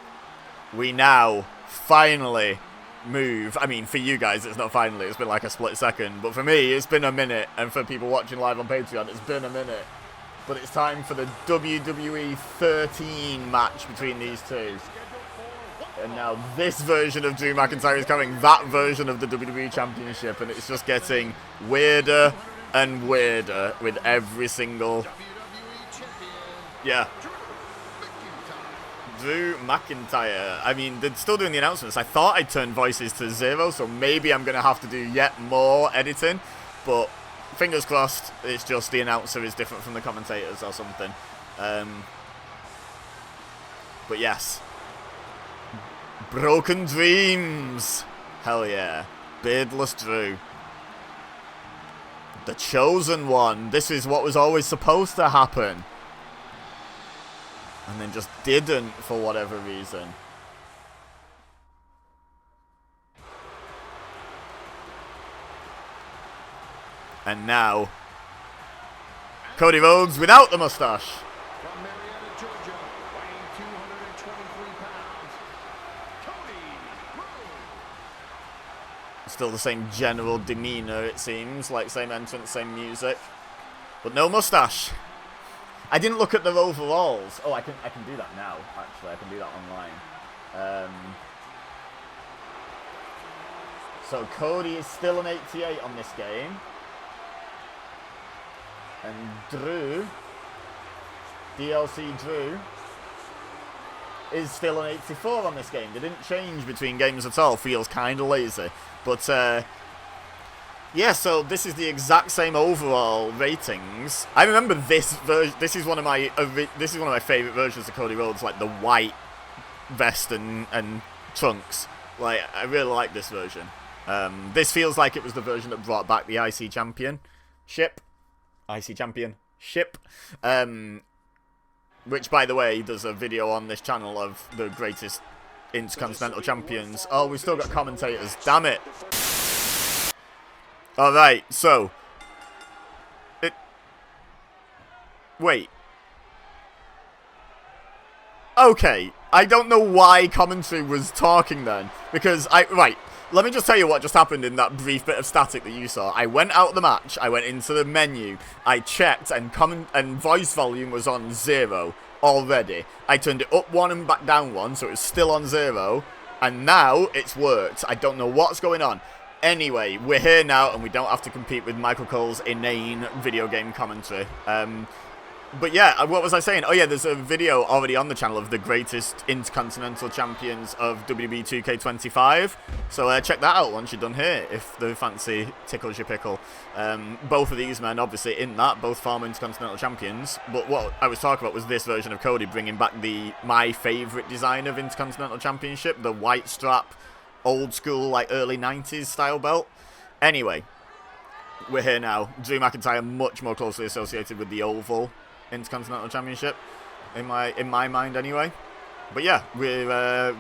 we now finally move. I mean, for you guys, it's not finally. It's been like a split second. But for me, it's been a minute. And for people watching live on Patreon, it's been a minute. But it's time for the WWE 13 match between these two. And now this version of Drew McIntyre is coming, that version of the WWE Championship, and it's just getting weirder and weirder with every single Yeah. Drew McIntyre. I mean, they're still doing the announcements. I thought I'd turn voices to 0, so maybe I'm going to have to do yet more editing. But fingers crossed, it's just the announcer is different from the commentators or something. But yes. Broken Dreams. Hell yeah. Beardless Drew. The chosen one. This is what was always supposed to happen. And then just didn't for whatever reason. And now, Cody Rhodes without the mustache. From Marietta, Georgia, weighing 223 pounds, Cody Rhodes. Still the same general demeanor, it seems. Like, same entrance, same music. But no mustache. I didn't look at their overalls. Oh, I can do that now, actually. I can do that online. So Cody is still an 88 on this game. And Drew, DLC Drew, is still an 84 on this game. They didn't change between games at all. Feels kind of lazy. But, yeah, so this is the exact same overall ratings. I remember this version. This is one of my favorite versions of Cody Rhodes, like the white vest and trunks. Like, I really like this version. This feels like it was the version that brought back the IC Championship. Which, by the way, there's a video on this channel of the greatest Intercontinental Champions. Oh, we've still got commentators. Damn it. Alright, so. Wait. Okay, I don't know why commentary was talking then. Because right, let me just tell you what just happened in that brief bit of static that you saw. I went out of the match, I went into the menu, I checked, and voice volume was on 0 already. I turned it up 1 and back down 1, so it was still on 0. And now it's worked. I don't know what's going on. Anyway, we're here now, and we don't have to compete with Michael Cole's inane video game commentary. But yeah, what was I saying? Oh yeah, there's a video already on the channel of the greatest Intercontinental Champions of WWE 2K25. So check that out once you're done here, if the fancy tickles your pickle. Both of these men, obviously, in that, both former Intercontinental Champions. But what I was talking about was this version of Cody bringing back my favourite design of Intercontinental Championship, the white strap, old school, like early 90s style belt. Anyway, we're here now. Drew McIntyre much more closely associated with the oval Intercontinental Championship, in my mind anyway. But yeah, we're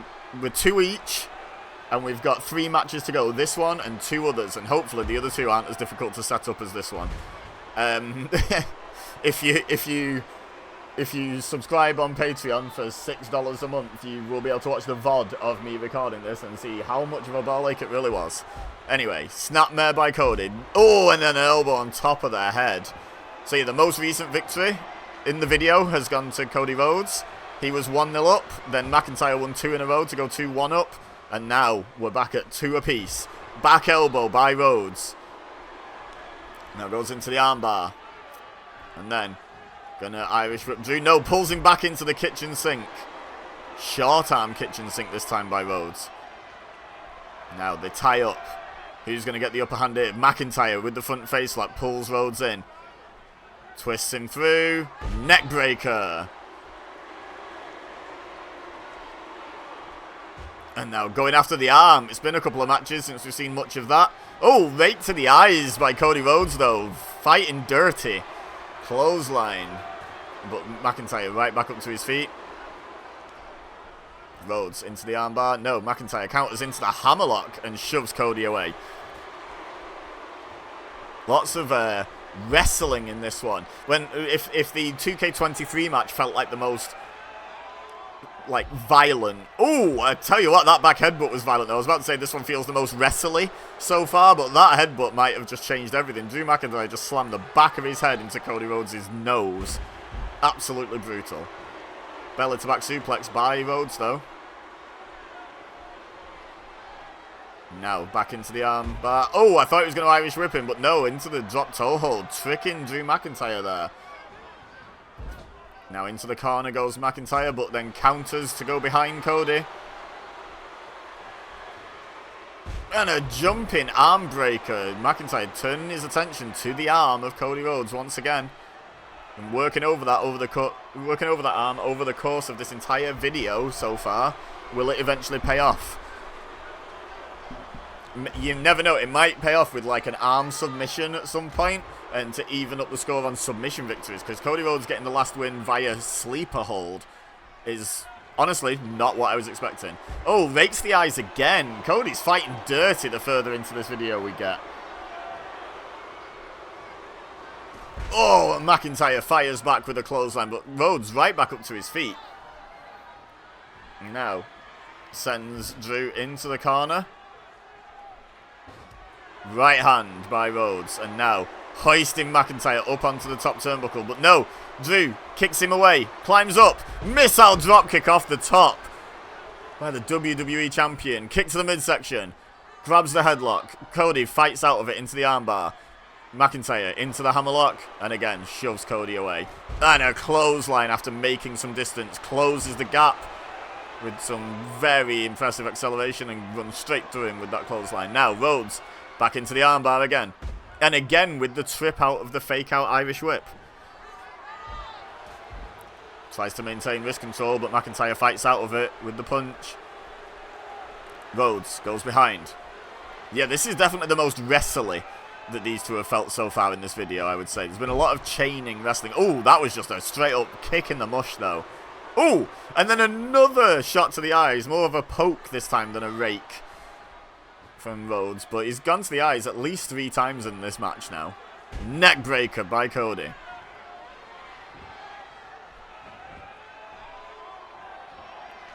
2 each, and we've got 3 matches to go. This one and 2 others, and hopefully the other 2 aren't as difficult to set up as this one. If you subscribe on Patreon for $6 a month, you will be able to watch the VOD of me recording this and see how much of a ball ache it really was. Anyway, snapmare by Cody. Oh, and then an elbow on top of their head. So yeah, the most recent victory in the video has gone to Cody Rhodes. He was 1-0 up, then McIntyre won 2 in a row to go 2-1 up, and now we're back at 2 apiece. Back elbow by Rhodes. Now goes into the armbar. And then gonna Irish whip Drew. No, pulls him back into the kitchen sink. Short arm kitchen sink this time by Rhodes. Now they tie up. Who's gonna get the upper hand here? McIntyre with the front face slap pulls Rhodes in. Twists him through. Neck breaker. And now going after the arm. It's been a couple of matches since we've seen much of that. Oh, right to the eyes by Cody Rhodes though. Fighting dirty. Clothesline. But McIntyre right back up to his feet. Rhodes into the armbar. No, McIntyre counters into the hammerlock and shoves Cody away. Lots of wrestling in this one. If the 2K23 match felt like the most like violent. Oh, I tell you what, that back headbutt was violent though. I was about to say this one feels the most wrestly so far, but that headbutt might have just changed everything. Drew McIntyre just slammed the back of his head into Cody Rhodes' nose. Absolutely brutal. Belly to back suplex by Rhodes though. Now back into the arm bar. Oh, I thought he was going to Irish whip him, but no, into the drop toe hold. Tricking Drew McIntyre there. Now into the corner goes McIntyre, but then counters to go behind Cody. And a jumping arm breaker. McIntyre turning his attention to the arm of Cody Rhodes once again. And working over that arm over the course of this entire video so far. Will it eventually pay off? You never know, it might pay off with like an arm submission at some point and to even up the score on submission victories, because Cody Rhodes getting the last win via sleeper hold is honestly not what I was expecting. Oh, rakes the eyes again. Cody's fighting dirty the further into this video we get. Oh, and McIntyre fires back with a clothesline, but Rhodes right back up to his feet. Now sends Drew into the corner. Right hand by Rhodes, and now hoisting McIntyre up onto the top turnbuckle, but no, Drew kicks him away, climbs up, missile dropkick off the top by the WWE Champion, kick to the midsection, grabs the headlock, Cody fights out of it into the armbar, McIntyre into the hammerlock, and again shoves Cody away, and a clothesline after making some distance, closes the gap with some very impressive acceleration and runs straight through him with that clothesline. Now Rhodes back into the armbar again. And again with the trip out of the fake out Irish whip. Tries to maintain wrist control, but McIntyre fights out of it with the punch. Rhodes goes behind. Yeah, this is definitely the most wrestly that these two have felt so far in this video, I would say. There's been a lot of chaining wrestling. Oh, that was just a straight up kick in the mush though. Oh, and then another shot to the eyes. More of a poke this time than a rake from Rhodes, but he's gone to the eyes at least 3 times in this match now. Neck breaker by Cody.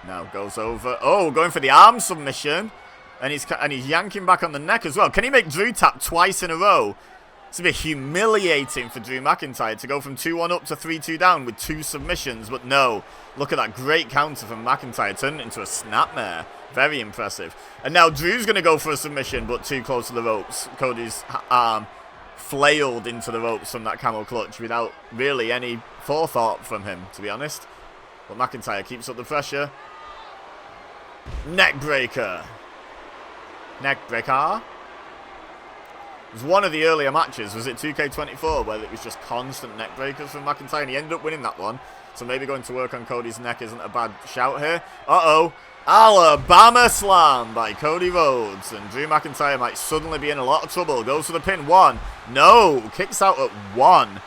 Now goes over. Oh, going for the arm submission, and he's yanking back on the neck as well. Can he make Drew tap twice in a row? It's a bit humiliating for Drew McIntyre to go from 2-1 up to 3-2 down with 2 submissions, but no. Look at that great counter from McIntyre, turning it into a snapmare. Very impressive. And now Drew's going to go for a submission, but too close to the ropes. Cody's arm flailed into the ropes from that camel clutch without really any forethought from him, to be honest. But McIntyre keeps up the pressure. Neck breaker. Neck breaker. It was one of the earlier matches, was it 2K24, where it was just constant neck breakers from McIntyre, and he ended up winning that one. So maybe going to work on Cody's neck isn't a bad shout here. Uh-oh. Alabama slam by Cody Rhodes, and Drew McIntyre might suddenly be in a lot of trouble. Goes for the pin. 1. No. Kicks out at 1.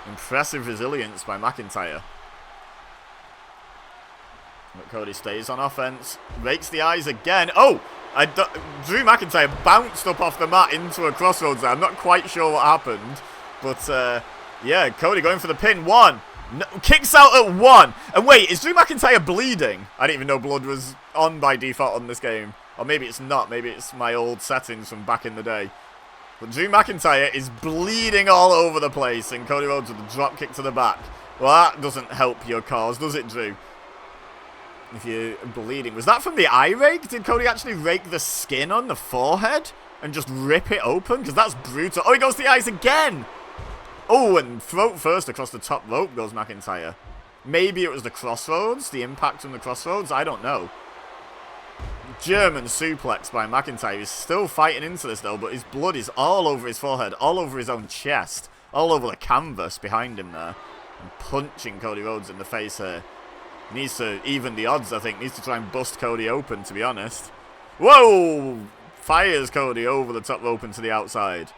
Impressive resilience by McIntyre. But Cody stays on offense. Rakes the eyes again. Oh! Drew McIntyre bounced up off the mat into a crossroads there. I'm not quite sure what happened. But, yeah, Cody going for the pin. 1. No, kicks out at 1. And wait, is Drew McIntyre bleeding? I didn't even know blood was on by default on this game. Or maybe it's not. Maybe it's my old settings from back in the day. But Drew McIntyre is bleeding all over the place. And Cody Rhodes with a drop kick to the back. Well, that doesn't help your cause, does it, Drew? If you're bleeding. Was that from the eye rake? Did Cody actually rake the skin on the forehead and just rip it open? Because that's brutal. Oh, he goes to the eyes again. Oh, and throat first across the top rope goes McIntyre. Maybe it was the crossroads, the impact from the crossroads. I don't know. German suplex by McIntyre. He's still fighting into this though, but his blood is all over his forehead, all over his own chest, all over the canvas behind him there. And punching Cody Rhodes in the face here. Needs to even the odds, I think. Needs to try and bust Cody open, to be honest. Whoa! Fires Cody over the top rope and to the outside.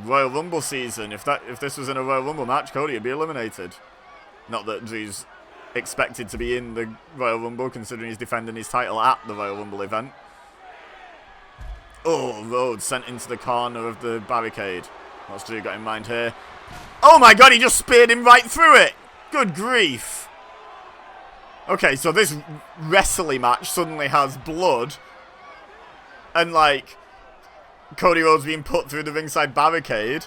Royal Rumble season. If this was in a Royal Rumble match, Cody would be eliminated. Not that Drew's expected to be in the Royal Rumble, considering he's defending his title at the Royal Rumble event. Oh, Rhodes sent into the corner of the barricade. What's Drew got in mind here? Oh my god, he just speared him right through it! Good grief. Okay, so this wrestling match suddenly has blood. And, like, Cody Rhodes being put through the ringside barricade.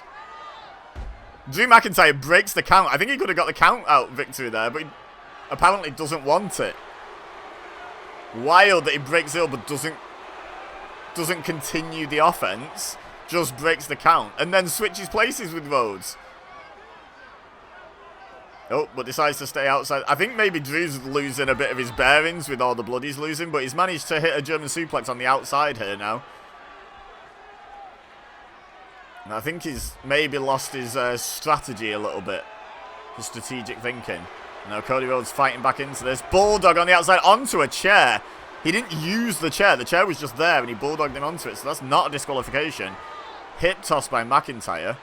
Drew McIntyre breaks the count. I think he could have got the count out victory there, but he apparently doesn't want it. Wild that he breaks it up but doesn't continue the offense. Just breaks the count. And then switches places with Rhodes. Oh, but decides to stay outside. I think maybe Drew's losing a bit of his bearings with all the blood he's losing, but he's managed to hit a German suplex on the outside here now. And I think he's maybe lost his strategy a little bit. His strategic thinking. Now Cody Rhodes fighting back into this. Bulldog on the outside onto a chair. He didn't use the chair. The chair was just there and he bulldogged him onto it. So that's not a disqualification. Hip toss by McIntyre.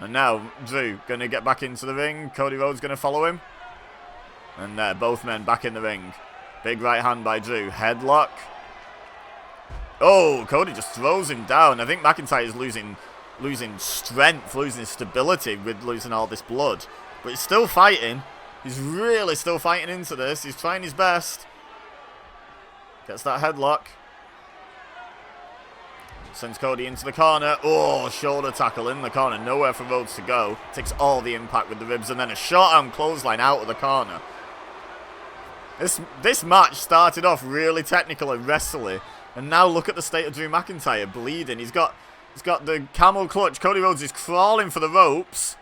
And now Drew going to get back into the ring. Cody Rhodes going to follow him. And there, both men back in the ring. Big right hand by Drew. Headlock. Oh, Cody just throws him down. I think McIntyre is losing strength, losing stability with losing all this blood. But he's still fighting. He's really still fighting into this. He's trying his best. Gets that headlock. Sends Cody into the corner. Oh, shoulder tackle in the corner. Nowhere for Rhodes to go. Takes all the impact with the ribs. And then a short arm clothesline out of the corner. This match started off really technical and wrestly. And now look at the state of Drew McIntyre. Bleeding. He's got the camel clutch. Cody Rhodes is crawling for the ropes.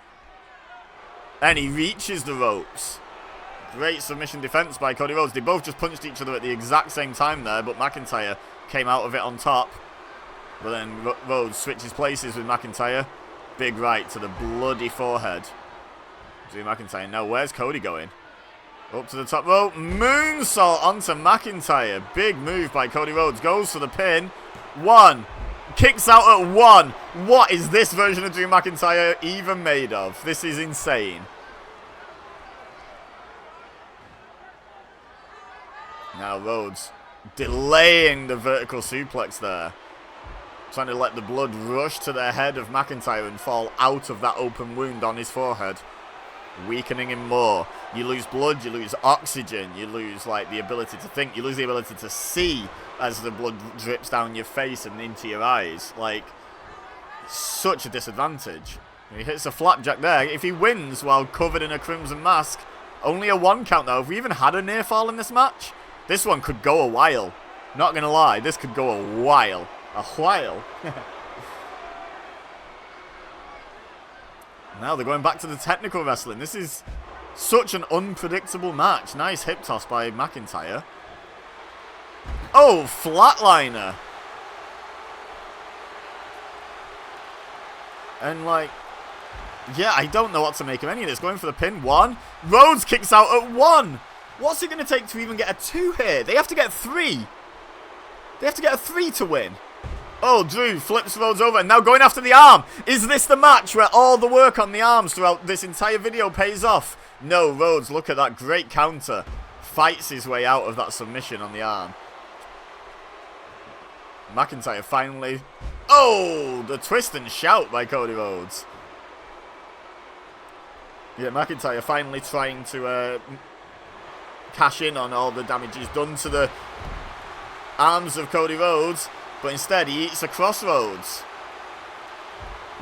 And he reaches the ropes. Great submission defense by Cody Rhodes. They both just punched each other at the exact same time there. But McIntyre came out of it on top. But then Rhodes switches places with McIntyre. Big right to the bloody forehead. Drew McIntyre. Now where's Cody going? Up to the top rope. Moonsault onto McIntyre. Big move by Cody Rhodes. Goes for the pin. 1. Kicks out at 1. What is this version of Drew McIntyre even made of? This is insane. Now Rhodes delaying the vertical suplex there. Trying to let the blood rush to the head of McIntyre and fall out of that open wound on his forehead. Weakening him more. You lose blood, you lose oxygen, you lose like the ability to think, you lose the ability to see as the blood drips down your face and into your eyes. Like, such a disadvantage. He hits a flapjack there. If he wins while covered in a crimson mask, only a 1 count though. Have we even had a near fall in this match? This one could go a while. Not gonna lie, this could go a while. A while. Now they're going back to the technical wrestling. This is such an unpredictable match. Nice hip toss by McIntyre. Oh, flatliner. And like, yeah, I don't know what to make of any of this. Going for the pin. 1. Rhodes kicks out at 1. What's it going to take to even get a 2 here? They have to get 3. They have to get a 3 to win. Oh, Drew flips Rhodes over and now going after the arm. Is this the match where all the work on the arms throughout this entire video pays off? No, Rhodes, look at that great counter. Fights his way out of that submission on the arm. McIntyre finally... Oh, the twist and shout by Cody Rhodes. Yeah, McIntyre finally trying to cash in on all the damage he's done to the arms of Cody Rhodes. But instead, he eats a crossroads.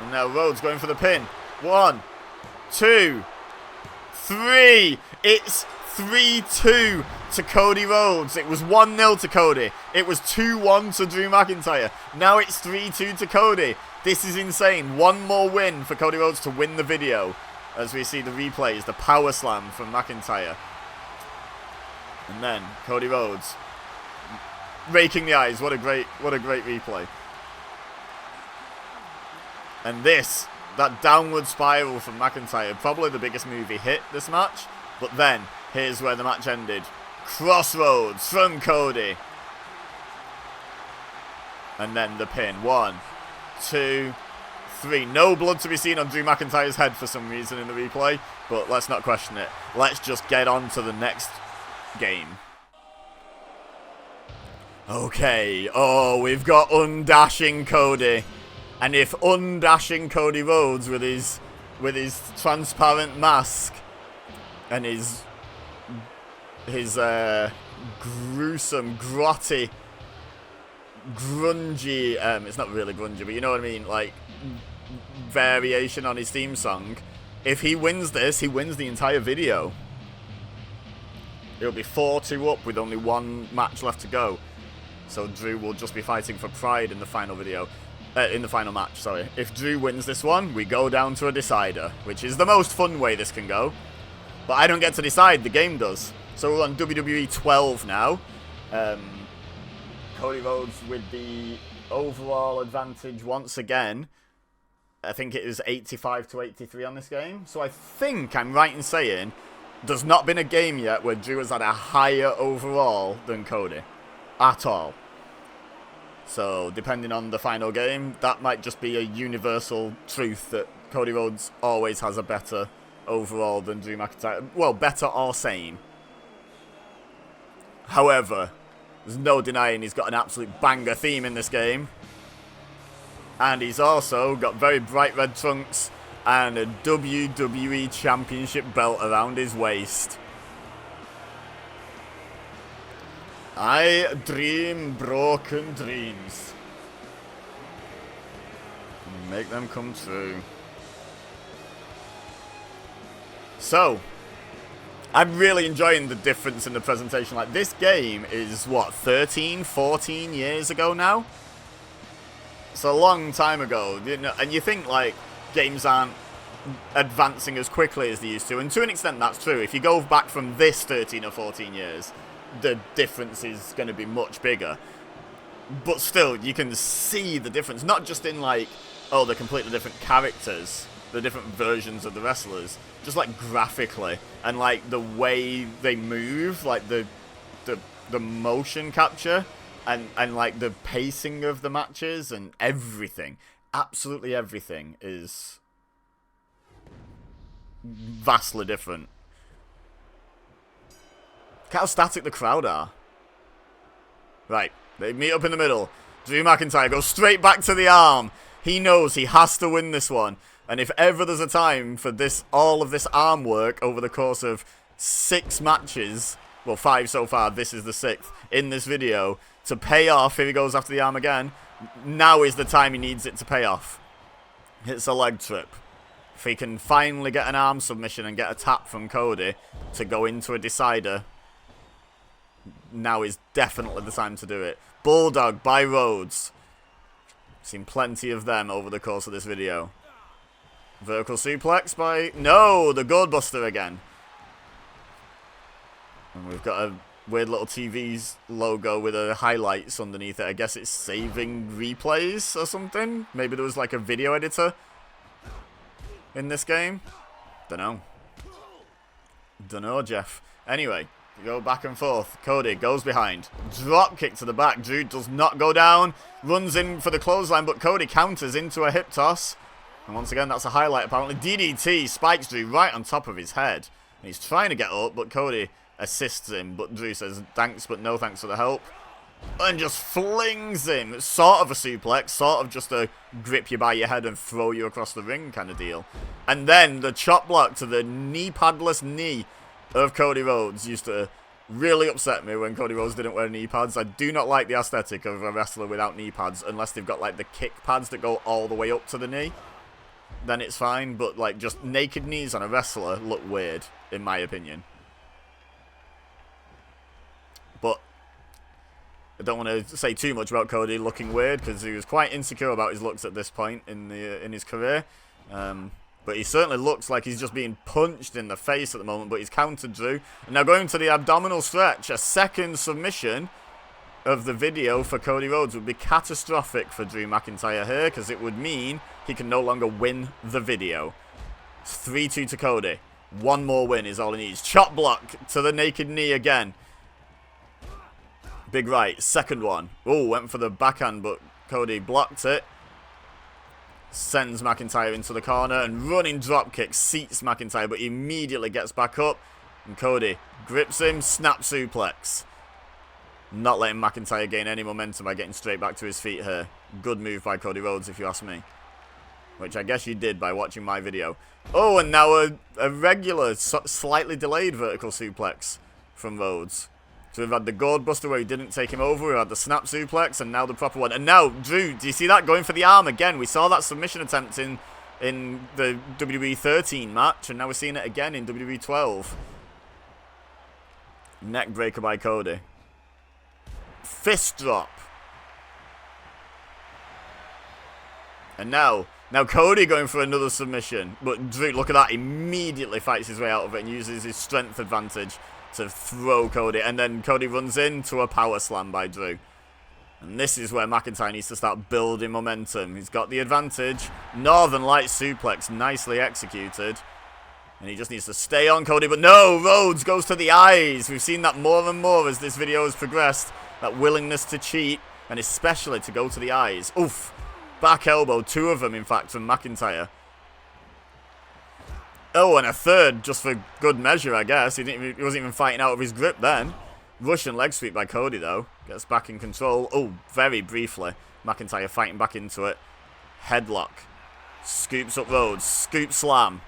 And now Rhodes going for the pin. 1, 2, 3. It's 3-2 to Cody Rhodes. It was 1-0 to Cody. It was 2-1 to Drew McIntyre. Now it's 3-2 to Cody. This is insane. 1 more win for Cody Rhodes to win the video. As we see the replays, the power slam from McIntyre. And then Cody Rhodes raking the eyes. What a great replay. And that downward spiral from McIntyre, probably the biggest move he hit this match. But then, here's where the match ended. Crossroads from Cody. And then the pin. 1, 2, 3. No blood to be seen on Drew McIntyre's head for some reason in the replay. But let's not question it. Let's just get on to the next game. Okay, oh, we've got undashing Cody. And if undashing Cody Rhodes with his transparent mask and his gruesome, grotty, grungy, it's not really grungy, but you know what I mean, like, variation on his theme song, if he wins this, he wins the entire video. It'll be 4-2 up with only 1 match left to go. So Drew will just be fighting for pride in the final video. In the final match, sorry. If Drew wins this one, we go down to a decider, which is the most fun way this can go. But I don't get to decide, the game does. So we're on WWE 12 now. Cody Rhodes with the overall advantage once again. I think it is 85 to 83 on this game. So I think I'm right in saying there's not been a game yet where Drew has had a higher overall than Cody. At all. So depending on the final game, that might just be a universal truth that Cody Rhodes always has a better overall than Drew McIntyre. Well, better or same. However, there's no denying he's got an absolute banger theme in this game. And he's also got very bright red trunks and a WWE Championship belt around his waist. I dream broken dreams. Make them come true. So, I'm really enjoying the difference in the presentation. Like, this game is, what, 13, 14 years ago now? It's a long time ago, you know, and you think, like, games aren't advancing as quickly as they used to, and to an extent that's true. If you go back from this 13 or 14 years, the difference is going to be much bigger. But still, you can see the difference, not just in, like, oh, they're completely different characters, the different versions of the wrestlers, just, like, graphically, and, like, the way they move, like, the motion capture, and like the pacing of the matches and everything, absolutely everything is vastly different. Look how static the crowd are. Right, they meet up in the middle. Drew McIntyre goes straight back to the arm. He knows he has to win this one, and if ever there's a time for this, all of this arm work over the course of 6 matches, well, 5 so far, this is the 6th in this video, to pay off, here he goes after the arm again. Now is the time he needs it to pay off. It's a leg trip. If he can finally get an arm submission and get a tap from Cody to go into a decider, now is definitely the time to do it. Bulldog by Rhodes. Seen plenty of them over the course of this video. Vertical suplex by... No! The Goldbuster again. And we've got a weird little TV's logo with a highlights underneath it. I guess it's saving replays or something. Maybe there was like a video editor in this game. Dunno, Jeff. Anyway, we go back and forth. Cody goes behind. Drop kick to the back. Drew does not go down. Runs in for the clothesline, but Cody counters into a hip toss. And once again, that's a highlight apparently. DDT spikes Drew right on top of his head. And he's trying to get up, but Cody assists him, but Drew says thanks but no thanks for the help, and just flings him. Sort of a suplex, sort of just a grip you by your head and throw you across the ring kind of deal. And then the chop block to the knee padless knee of Cody Rhodes used to really upset me when Cody Rhodes didn't wear knee pads. I do not like the aesthetic of a wrestler without knee pads unless they've got like the kick pads that go all the way up to the knee. Then it's fine, but like just naked knees on a wrestler look weird in my opinion. But I don't want to say too much about Cody looking weird because he was quite insecure about his looks at this point in his career. But he certainly looks like he's just being punched in the face at the moment. But he's countered Drew. And now going to the abdominal stretch. A second submission of the video for Cody Rhodes would be catastrophic for Drew McIntyre here because it would mean he can no longer win the video. It's 3-2 to Cody. One more win is all he needs. Chop block to the naked knee again. Big right, second one. Oh, went for the backhand, but Cody blocked it. Sends McIntyre into the corner, and running dropkick seats McIntyre, but he immediately gets back up. And Cody grips him, snap suplex. Not letting McIntyre gain any momentum by getting straight back to his feet here. Good move by Cody Rhodes, if you ask me. Which I guess you did by watching my video. Oh, and now a regular, slightly delayed vertical suplex from Rhodes. So we've had the Goldbuster where he didn't take him over, we had the snap suplex, and now the proper one. And now, Drew, do you see that? Going for the arm again. We saw that submission attempt in the WWE 13 match, and now we're seeing it again in WWE 12. Neck breaker by Cody. Fist drop. And now Cody going for another submission. But Drew, look at that, immediately fights his way out of it and uses his strength advantage to throw Cody. And then Cody runs into a power slam by Drew. And this is where McIntyre needs to start building momentum. He's got the advantage. Northern Light suplex, nicely executed. And he just needs to stay on Cody. But no, Rhodes goes to the eyes. We've seen that more and more as this video has progressed. That willingness to cheat, and especially to go to the eyes. Oof. Back elbow, 2 of them, in fact, from McIntyre. Oh, and a third, just for good measure, I guess. He wasn't even fighting out of his grip then. Russian leg sweep by Cody, though. Gets back in control. Oh, very briefly. McIntyre fighting back into it. Headlock. Scoops up Rhodes. Scoop slam.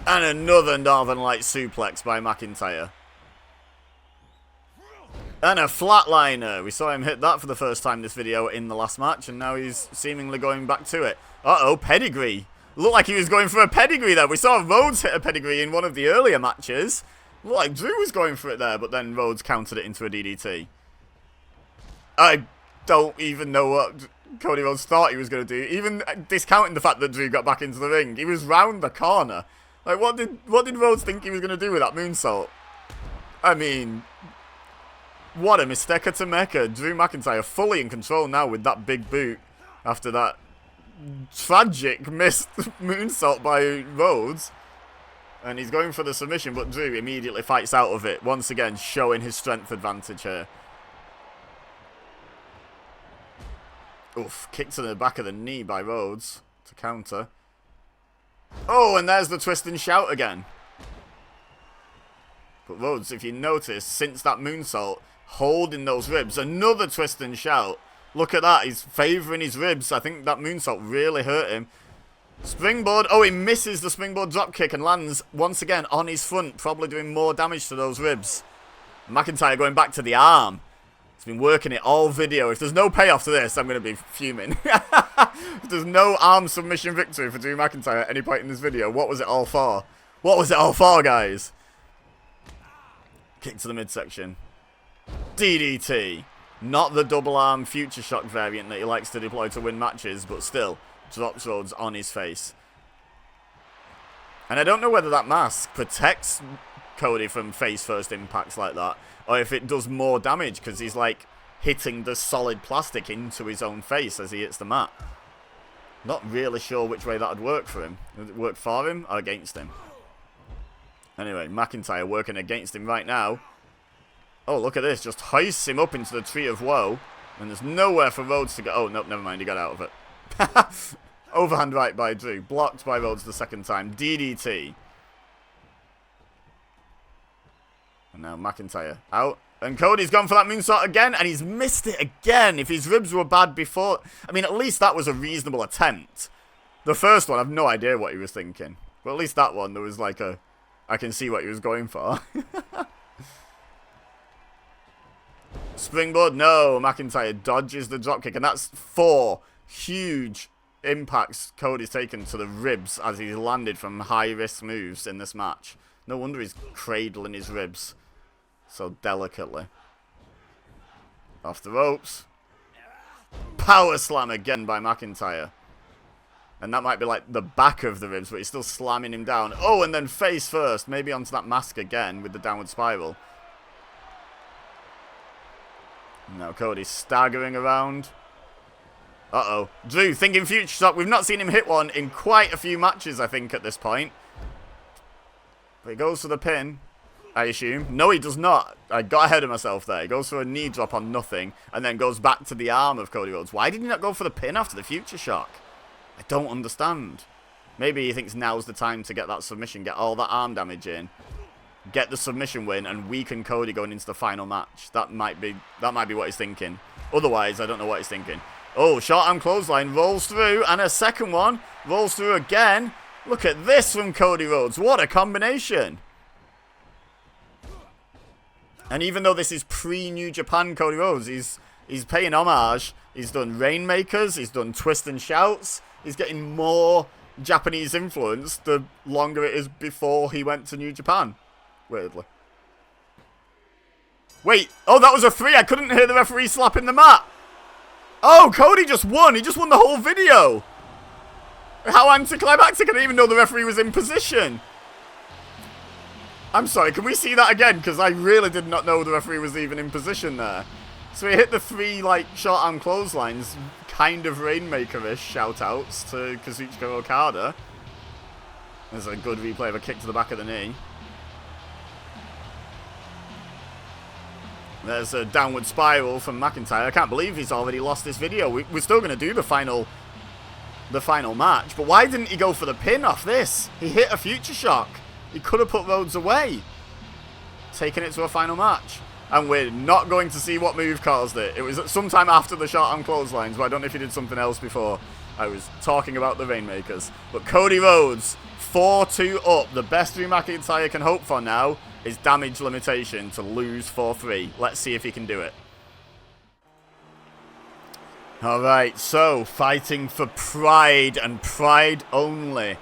And another Northern Light suplex by McIntyre. And a flatliner. We saw him hit that for the first time this video in the last match, and now he's seemingly going back to it. Uh-oh, pedigree. Looked like he was going for a pedigree there. We saw Rhodes hit a pedigree in one of the earlier matches. Looked like Drew was going for it there, but then Rhodes countered it into a DDT. I don't even know what Cody Rhodes thought he was going to do. Even discounting the fact that Drew got back into the ring. He was round the corner. Like, what did Rhodes think he was going to do with that moonsault? I mean, what a mistake to make. Drew McIntyre fully in control now with that big boot after that tragic missed moonsault by Rhodes. And he's going for the submission, but Drew immediately fights out of it. Once again, showing his strength advantage here. Oof, kick to the back of the knee by Rhodes to counter. Oh, and there's the twist and shout again. But Rhodes, if you notice, since that moonsault, holding those ribs, another twist and shout. Look at that, he's favouring his ribs. I think that moonsault really hurt him. Springboard, oh, he misses the springboard dropkick and lands once again on his front, probably doing more damage to those ribs. McIntyre going back to the arm. He's been working it all video. If there's no payoff to this, I'm going to be fuming. If there's no arm submission victory for Drew McIntyre at any point in this video, what was it all for? What was it all for, guys? Kick to the midsection. DDT. Not the double arm future shock variant that he likes to deploy to win matches, but still drops Rhodes on his face. And I don't know whether that mask protects Cody from face first impacts like that, or if it does more damage because he's like hitting the solid plastic into his own face as he hits the mat. Not really sure which way that would work for him. Would it work for him or against him? Anyway, McIntyre working against him right now. Oh, look at this. Just hoists him up into the Tree of Woe. And there's nowhere for Rhodes to go. Oh, nope, never mind. He got out of it. Overhand right by Drew. Blocked by Rhodes the second time. DDT. And now McIntyre out. And Cody's gone for that moonsault again. And he's missed it again. If his ribs were bad before... I mean, at least that was a reasonable attempt. The first one, I've no idea what he was thinking. But at least that one, there was like a... I can see what he was going for. Springboard, no. McIntyre dodges the dropkick. And that's 4 huge impacts Cody's taken to the ribs as he's landed from high-risk moves in this match. No wonder he's cradling his ribs so delicately. Off the ropes. Power slam again by McIntyre. And that might be like the back of the ribs, but he's still slamming him down. Oh, and then face first. Maybe onto that mask again with the downward spiral. Now Cody's staggering around. Uh-oh. Drew thinking future shock. We've not seen him hit one in quite a few matches, I think, at this point. But he goes for the pin, I assume. No, he does not. I got ahead of myself there. He goes for a knee drop on nothing, and then goes back to the arm of Cody Rhodes. Why did he not go for the pin after the future shock? I don't understand. Maybe he thinks now's the time to get that submission, get all that arm damage in, get the submission win, and weaken Cody going into the final match. That might be what he's thinking. Otherwise, I don't know what he's thinking. Oh, short arm clothesline rolls through, and a second one rolls through again. Look at this from Cody Rhodes. What a combination. And even though this is pre-New Japan Cody Rhodes, he's paying homage. He's done Rainmakers, he's done Twist and Shouts. He's getting more Japanese influence the longer it is before he went to New Japan. Weirdly. Wait, oh, that was a 3. I couldn't hear the referee slapping the mat. Oh, Cody just won. He just won the whole video. How anticlimactic. I didn't even know the referee was in position. I'm sorry, can we see that again? Because I really did not know the referee was even in position there. So he hit the 3, like, short arm clotheslines, kind of Rainmaker-ish shout-outs to Kazuchika Okada. There's a good replay of a kick to the back of the knee. There's a downward spiral from McIntyre. I can't believe he's already lost this video. We're still going to do the final match. But why didn't he go for the pin off this? He hit a future shock. He could have put Rhodes away. Taking it to a final match. And we're not going to see what move caused it. It was sometime after the short arm clotheslines, but I don't know if he did something else before. I was talking about the Rainmakers. But Cody Rhodes, 4-2 up. The best Drew McIntyre can hope for now is damage limitation to lose 4-3. Let's see if he can do it. Alright, so fighting for pride and pride only.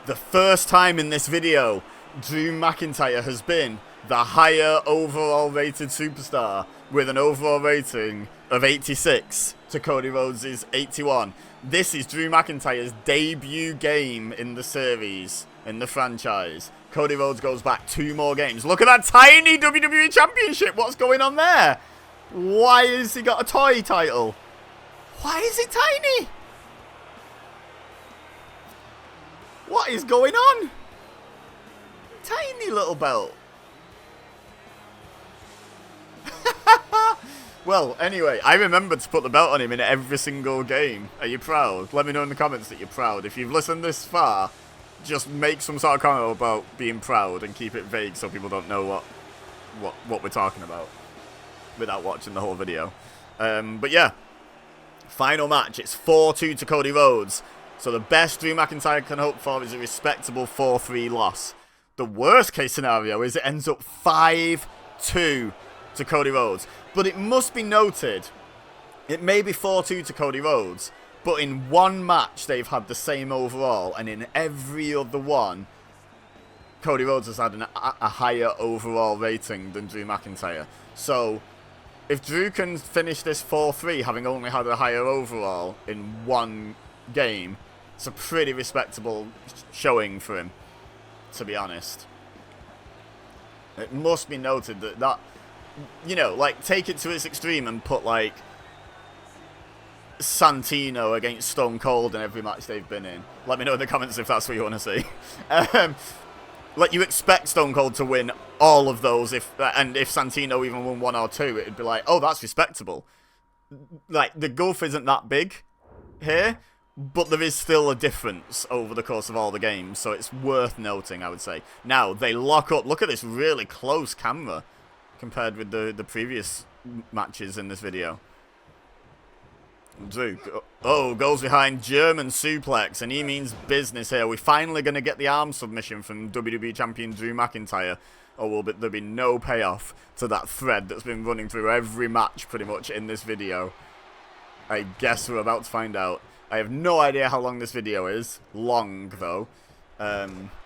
The first time in this video, Drew McIntyre has been the higher overall rated superstar with an overall rating of 86 to Cody Rhodes' 81. This is Drew McIntyre's debut game in the series, in the franchise. Cody Rhodes goes back 2 more games. Look at that tiny WWE Championship. What's going on there? Why has he got a toy title? Why is it tiny? What is going on? Tiny little belt. Well, anyway, I remember to put the belt on him in every single game. Are you proud? Let me know in the comments that you're proud. If you've listened this far, just make some sort of comment about being proud and keep it vague so people don't know what we're talking about without watching the whole video. But yeah, final match. It's 4-2 to Cody Rhodes. So the best Drew McIntyre can hope for is a respectable 4-3 loss. The worst case scenario is it ends up 5-2 to Cody Rhodes. But it must be noted, it may be 4-2 to Cody Rhodes, but in one match they've had the same overall, and in every other one, Cody Rhodes has had a higher overall rating than Drew McIntyre. So, if Drew can finish this 4-3, having only had a higher overall in one game, it's a pretty respectable showing for him, to be honest. It must be noted that you know, like, take it to its extreme and put, like, Santino against Stone Cold in every match they've been in. Let me know in the comments if that's what you want to see. Like, you expect Stone Cold to win all of those, and if Santino even won 1 or 2, it'd be like, oh, that's respectable. Like, the gulf isn't that big here, but there is still a difference over the course of all the games, so it's worth noting, I would say. Now, they lock up. Look at this really close camera compared with the previous matches in this video. Drew, goes behind, German suplex, and he means business here. We're finally going to get the arm submission from WWE Champion Drew McIntyre, or will there be no payoff to that thread that's been running through every match pretty much in this video? I guess we're about to find out. I have no idea how long this video is. Long, though.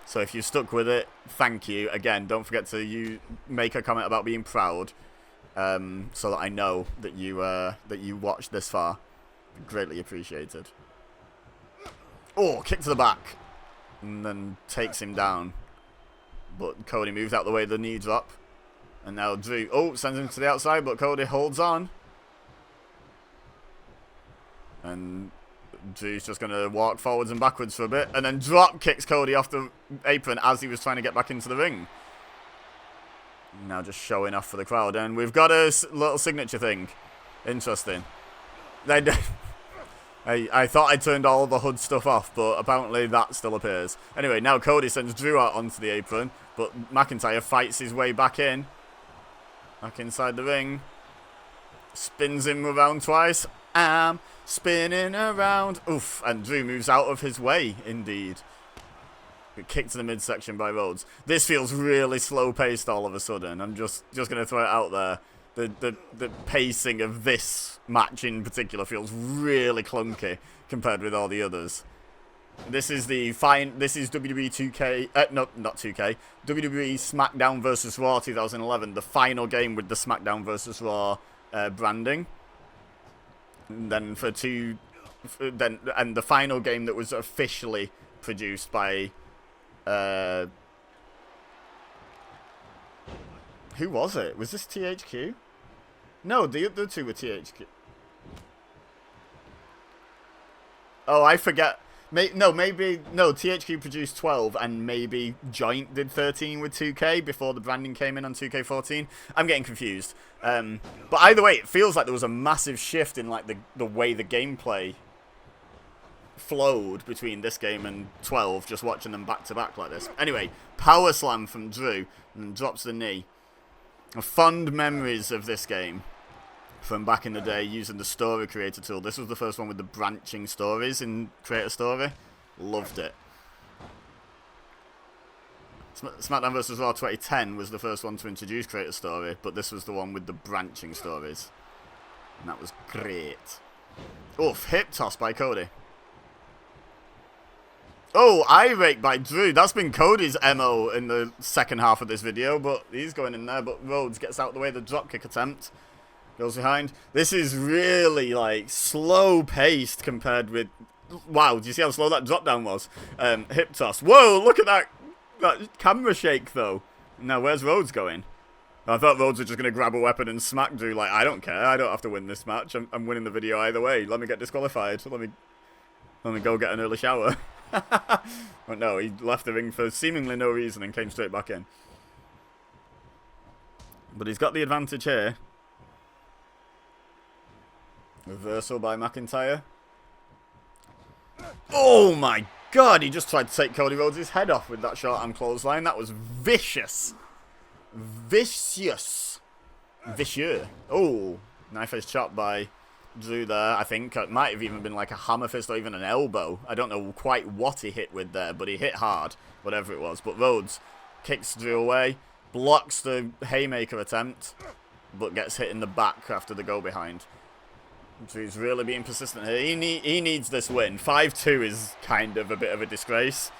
So if you stuck with it, thank you. Again, don't forget to make a comment about being proud, so that I know that you watched this far. Greatly appreciated. Oh, kick to the back, and then takes him down. But Cody moves out the way, the knee drop, and now Drew sends him to the outside, but Cody holds on, and Drew's just going to walk forwards and backwards for a bit, and then drop kicks Cody off the apron as he was trying to get back into the ring. Now just showing off for the crowd, and we've got a little signature thing. Interesting. I thought I turned all the HUD stuff off, but apparently that still appears. Anyway, now Cody sends Drew out onto the apron, but McIntyre fights his way back inside the ring. Spins him around twice. I'm spinning around. Oof. And Drew moves out of his way, indeed. Kicked to the midsection by Rhodes. This feels really slow-paced all of a sudden. I'm just going to throw it out there. The pacing of this match in particular feels really clunky compared with all the others. This is This is WWE 2K. No, not 2K. WWE SmackDown vs. Raw 2011. The final game with the SmackDown vs. Raw branding. And then and the final game that was officially produced by who was it? Was this THQ? No, the other two were THQ. Oh, I forget. THQ produced 12, and maybe Joint did 13 with 2K before the branding came in on 2K14. I'm getting confused. But either way, it feels like there was a massive shift in like the way the gameplay flowed between this game and 12, just watching them back to back like this. Anyway, power slam from Drew, and drops the knee. Fond memories of this game from back in the day using the story creator tool. This was the first one with the branching stories in Creator Story. Loved it. SmackDown vs. Raw 2010 was the first one to introduce Creator Story, but this was the one with the branching stories. And that was great. Oof, hip toss by Cody. Oh, eye rake by Drew. That's been Cody's MO in the second half of this video, but he's going in there, but Rhodes gets out the way of the dropkick attempt. Goes behind. This is really, like, slow-paced compared with... Wow, do you see how slow that drop down was? Hip toss. Whoa, look at that camera shake, though. Now, where's Rhodes going? I thought Rhodes was just going to grab a weapon and smack Drew. Like, I don't care. I don't have to win this match. I'm winning the video either way. Let me get disqualified. Let me go get an early shower. But no, he left the ring for seemingly no reason and came straight back in. But he's got the advantage here. Reversal by McIntyre. Oh my god, he just tried to take Cody Rhodes' head off with that short arm clothesline. That was vicious. Vicious. Vicious. Oh, knife edge chop by Drew there. I think it might have even been like a hammer fist or even an elbow. I don't know quite what he hit with there, but he hit hard, whatever it was. But Rhodes kicks Drew away, blocks the haymaker attempt, but gets hit in the back after the go behind. Drew's really being persistent here. He needs this win. 5-2 is kind of a bit of a disgrace.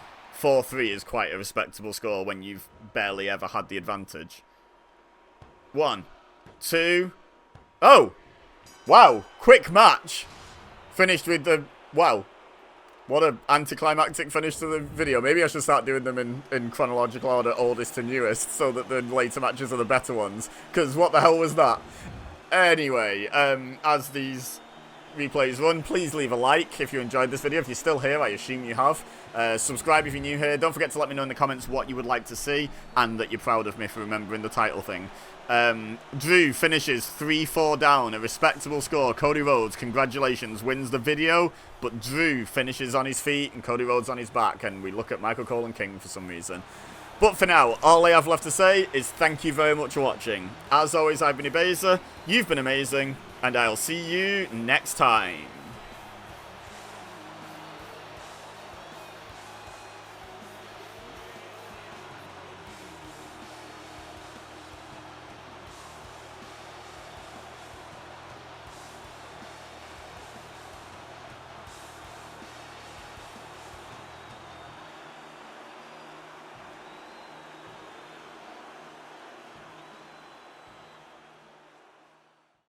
4-3 is quite a respectable score when you've barely ever had the advantage. 1, 2... Oh! Wow, quick match. Finished with the... Wow. What an anticlimactic finish to the video. Maybe I should start doing them in chronological order, oldest to newest, so that the later matches are the better ones. Because what the hell was that? Anyway, as these replays run, please leave a like if you enjoyed this video. If you're still here, I assume you have. Subscribe if you're new here. Don't forget to let me know in the comments what you would like to see, and that you're proud of me for remembering the title thing. Drew finishes 3-4 down, a respectable score. Cody Rhodes, congratulations, wins the video, but Drew finishes on his feet and Cody Rhodes on his back, and we look at Michael Cole and King for some reason. But for now, all I have left to say is thank you very much for watching. As always, I've been PokÉBEZA, you've been amazing, and I'll see you next time.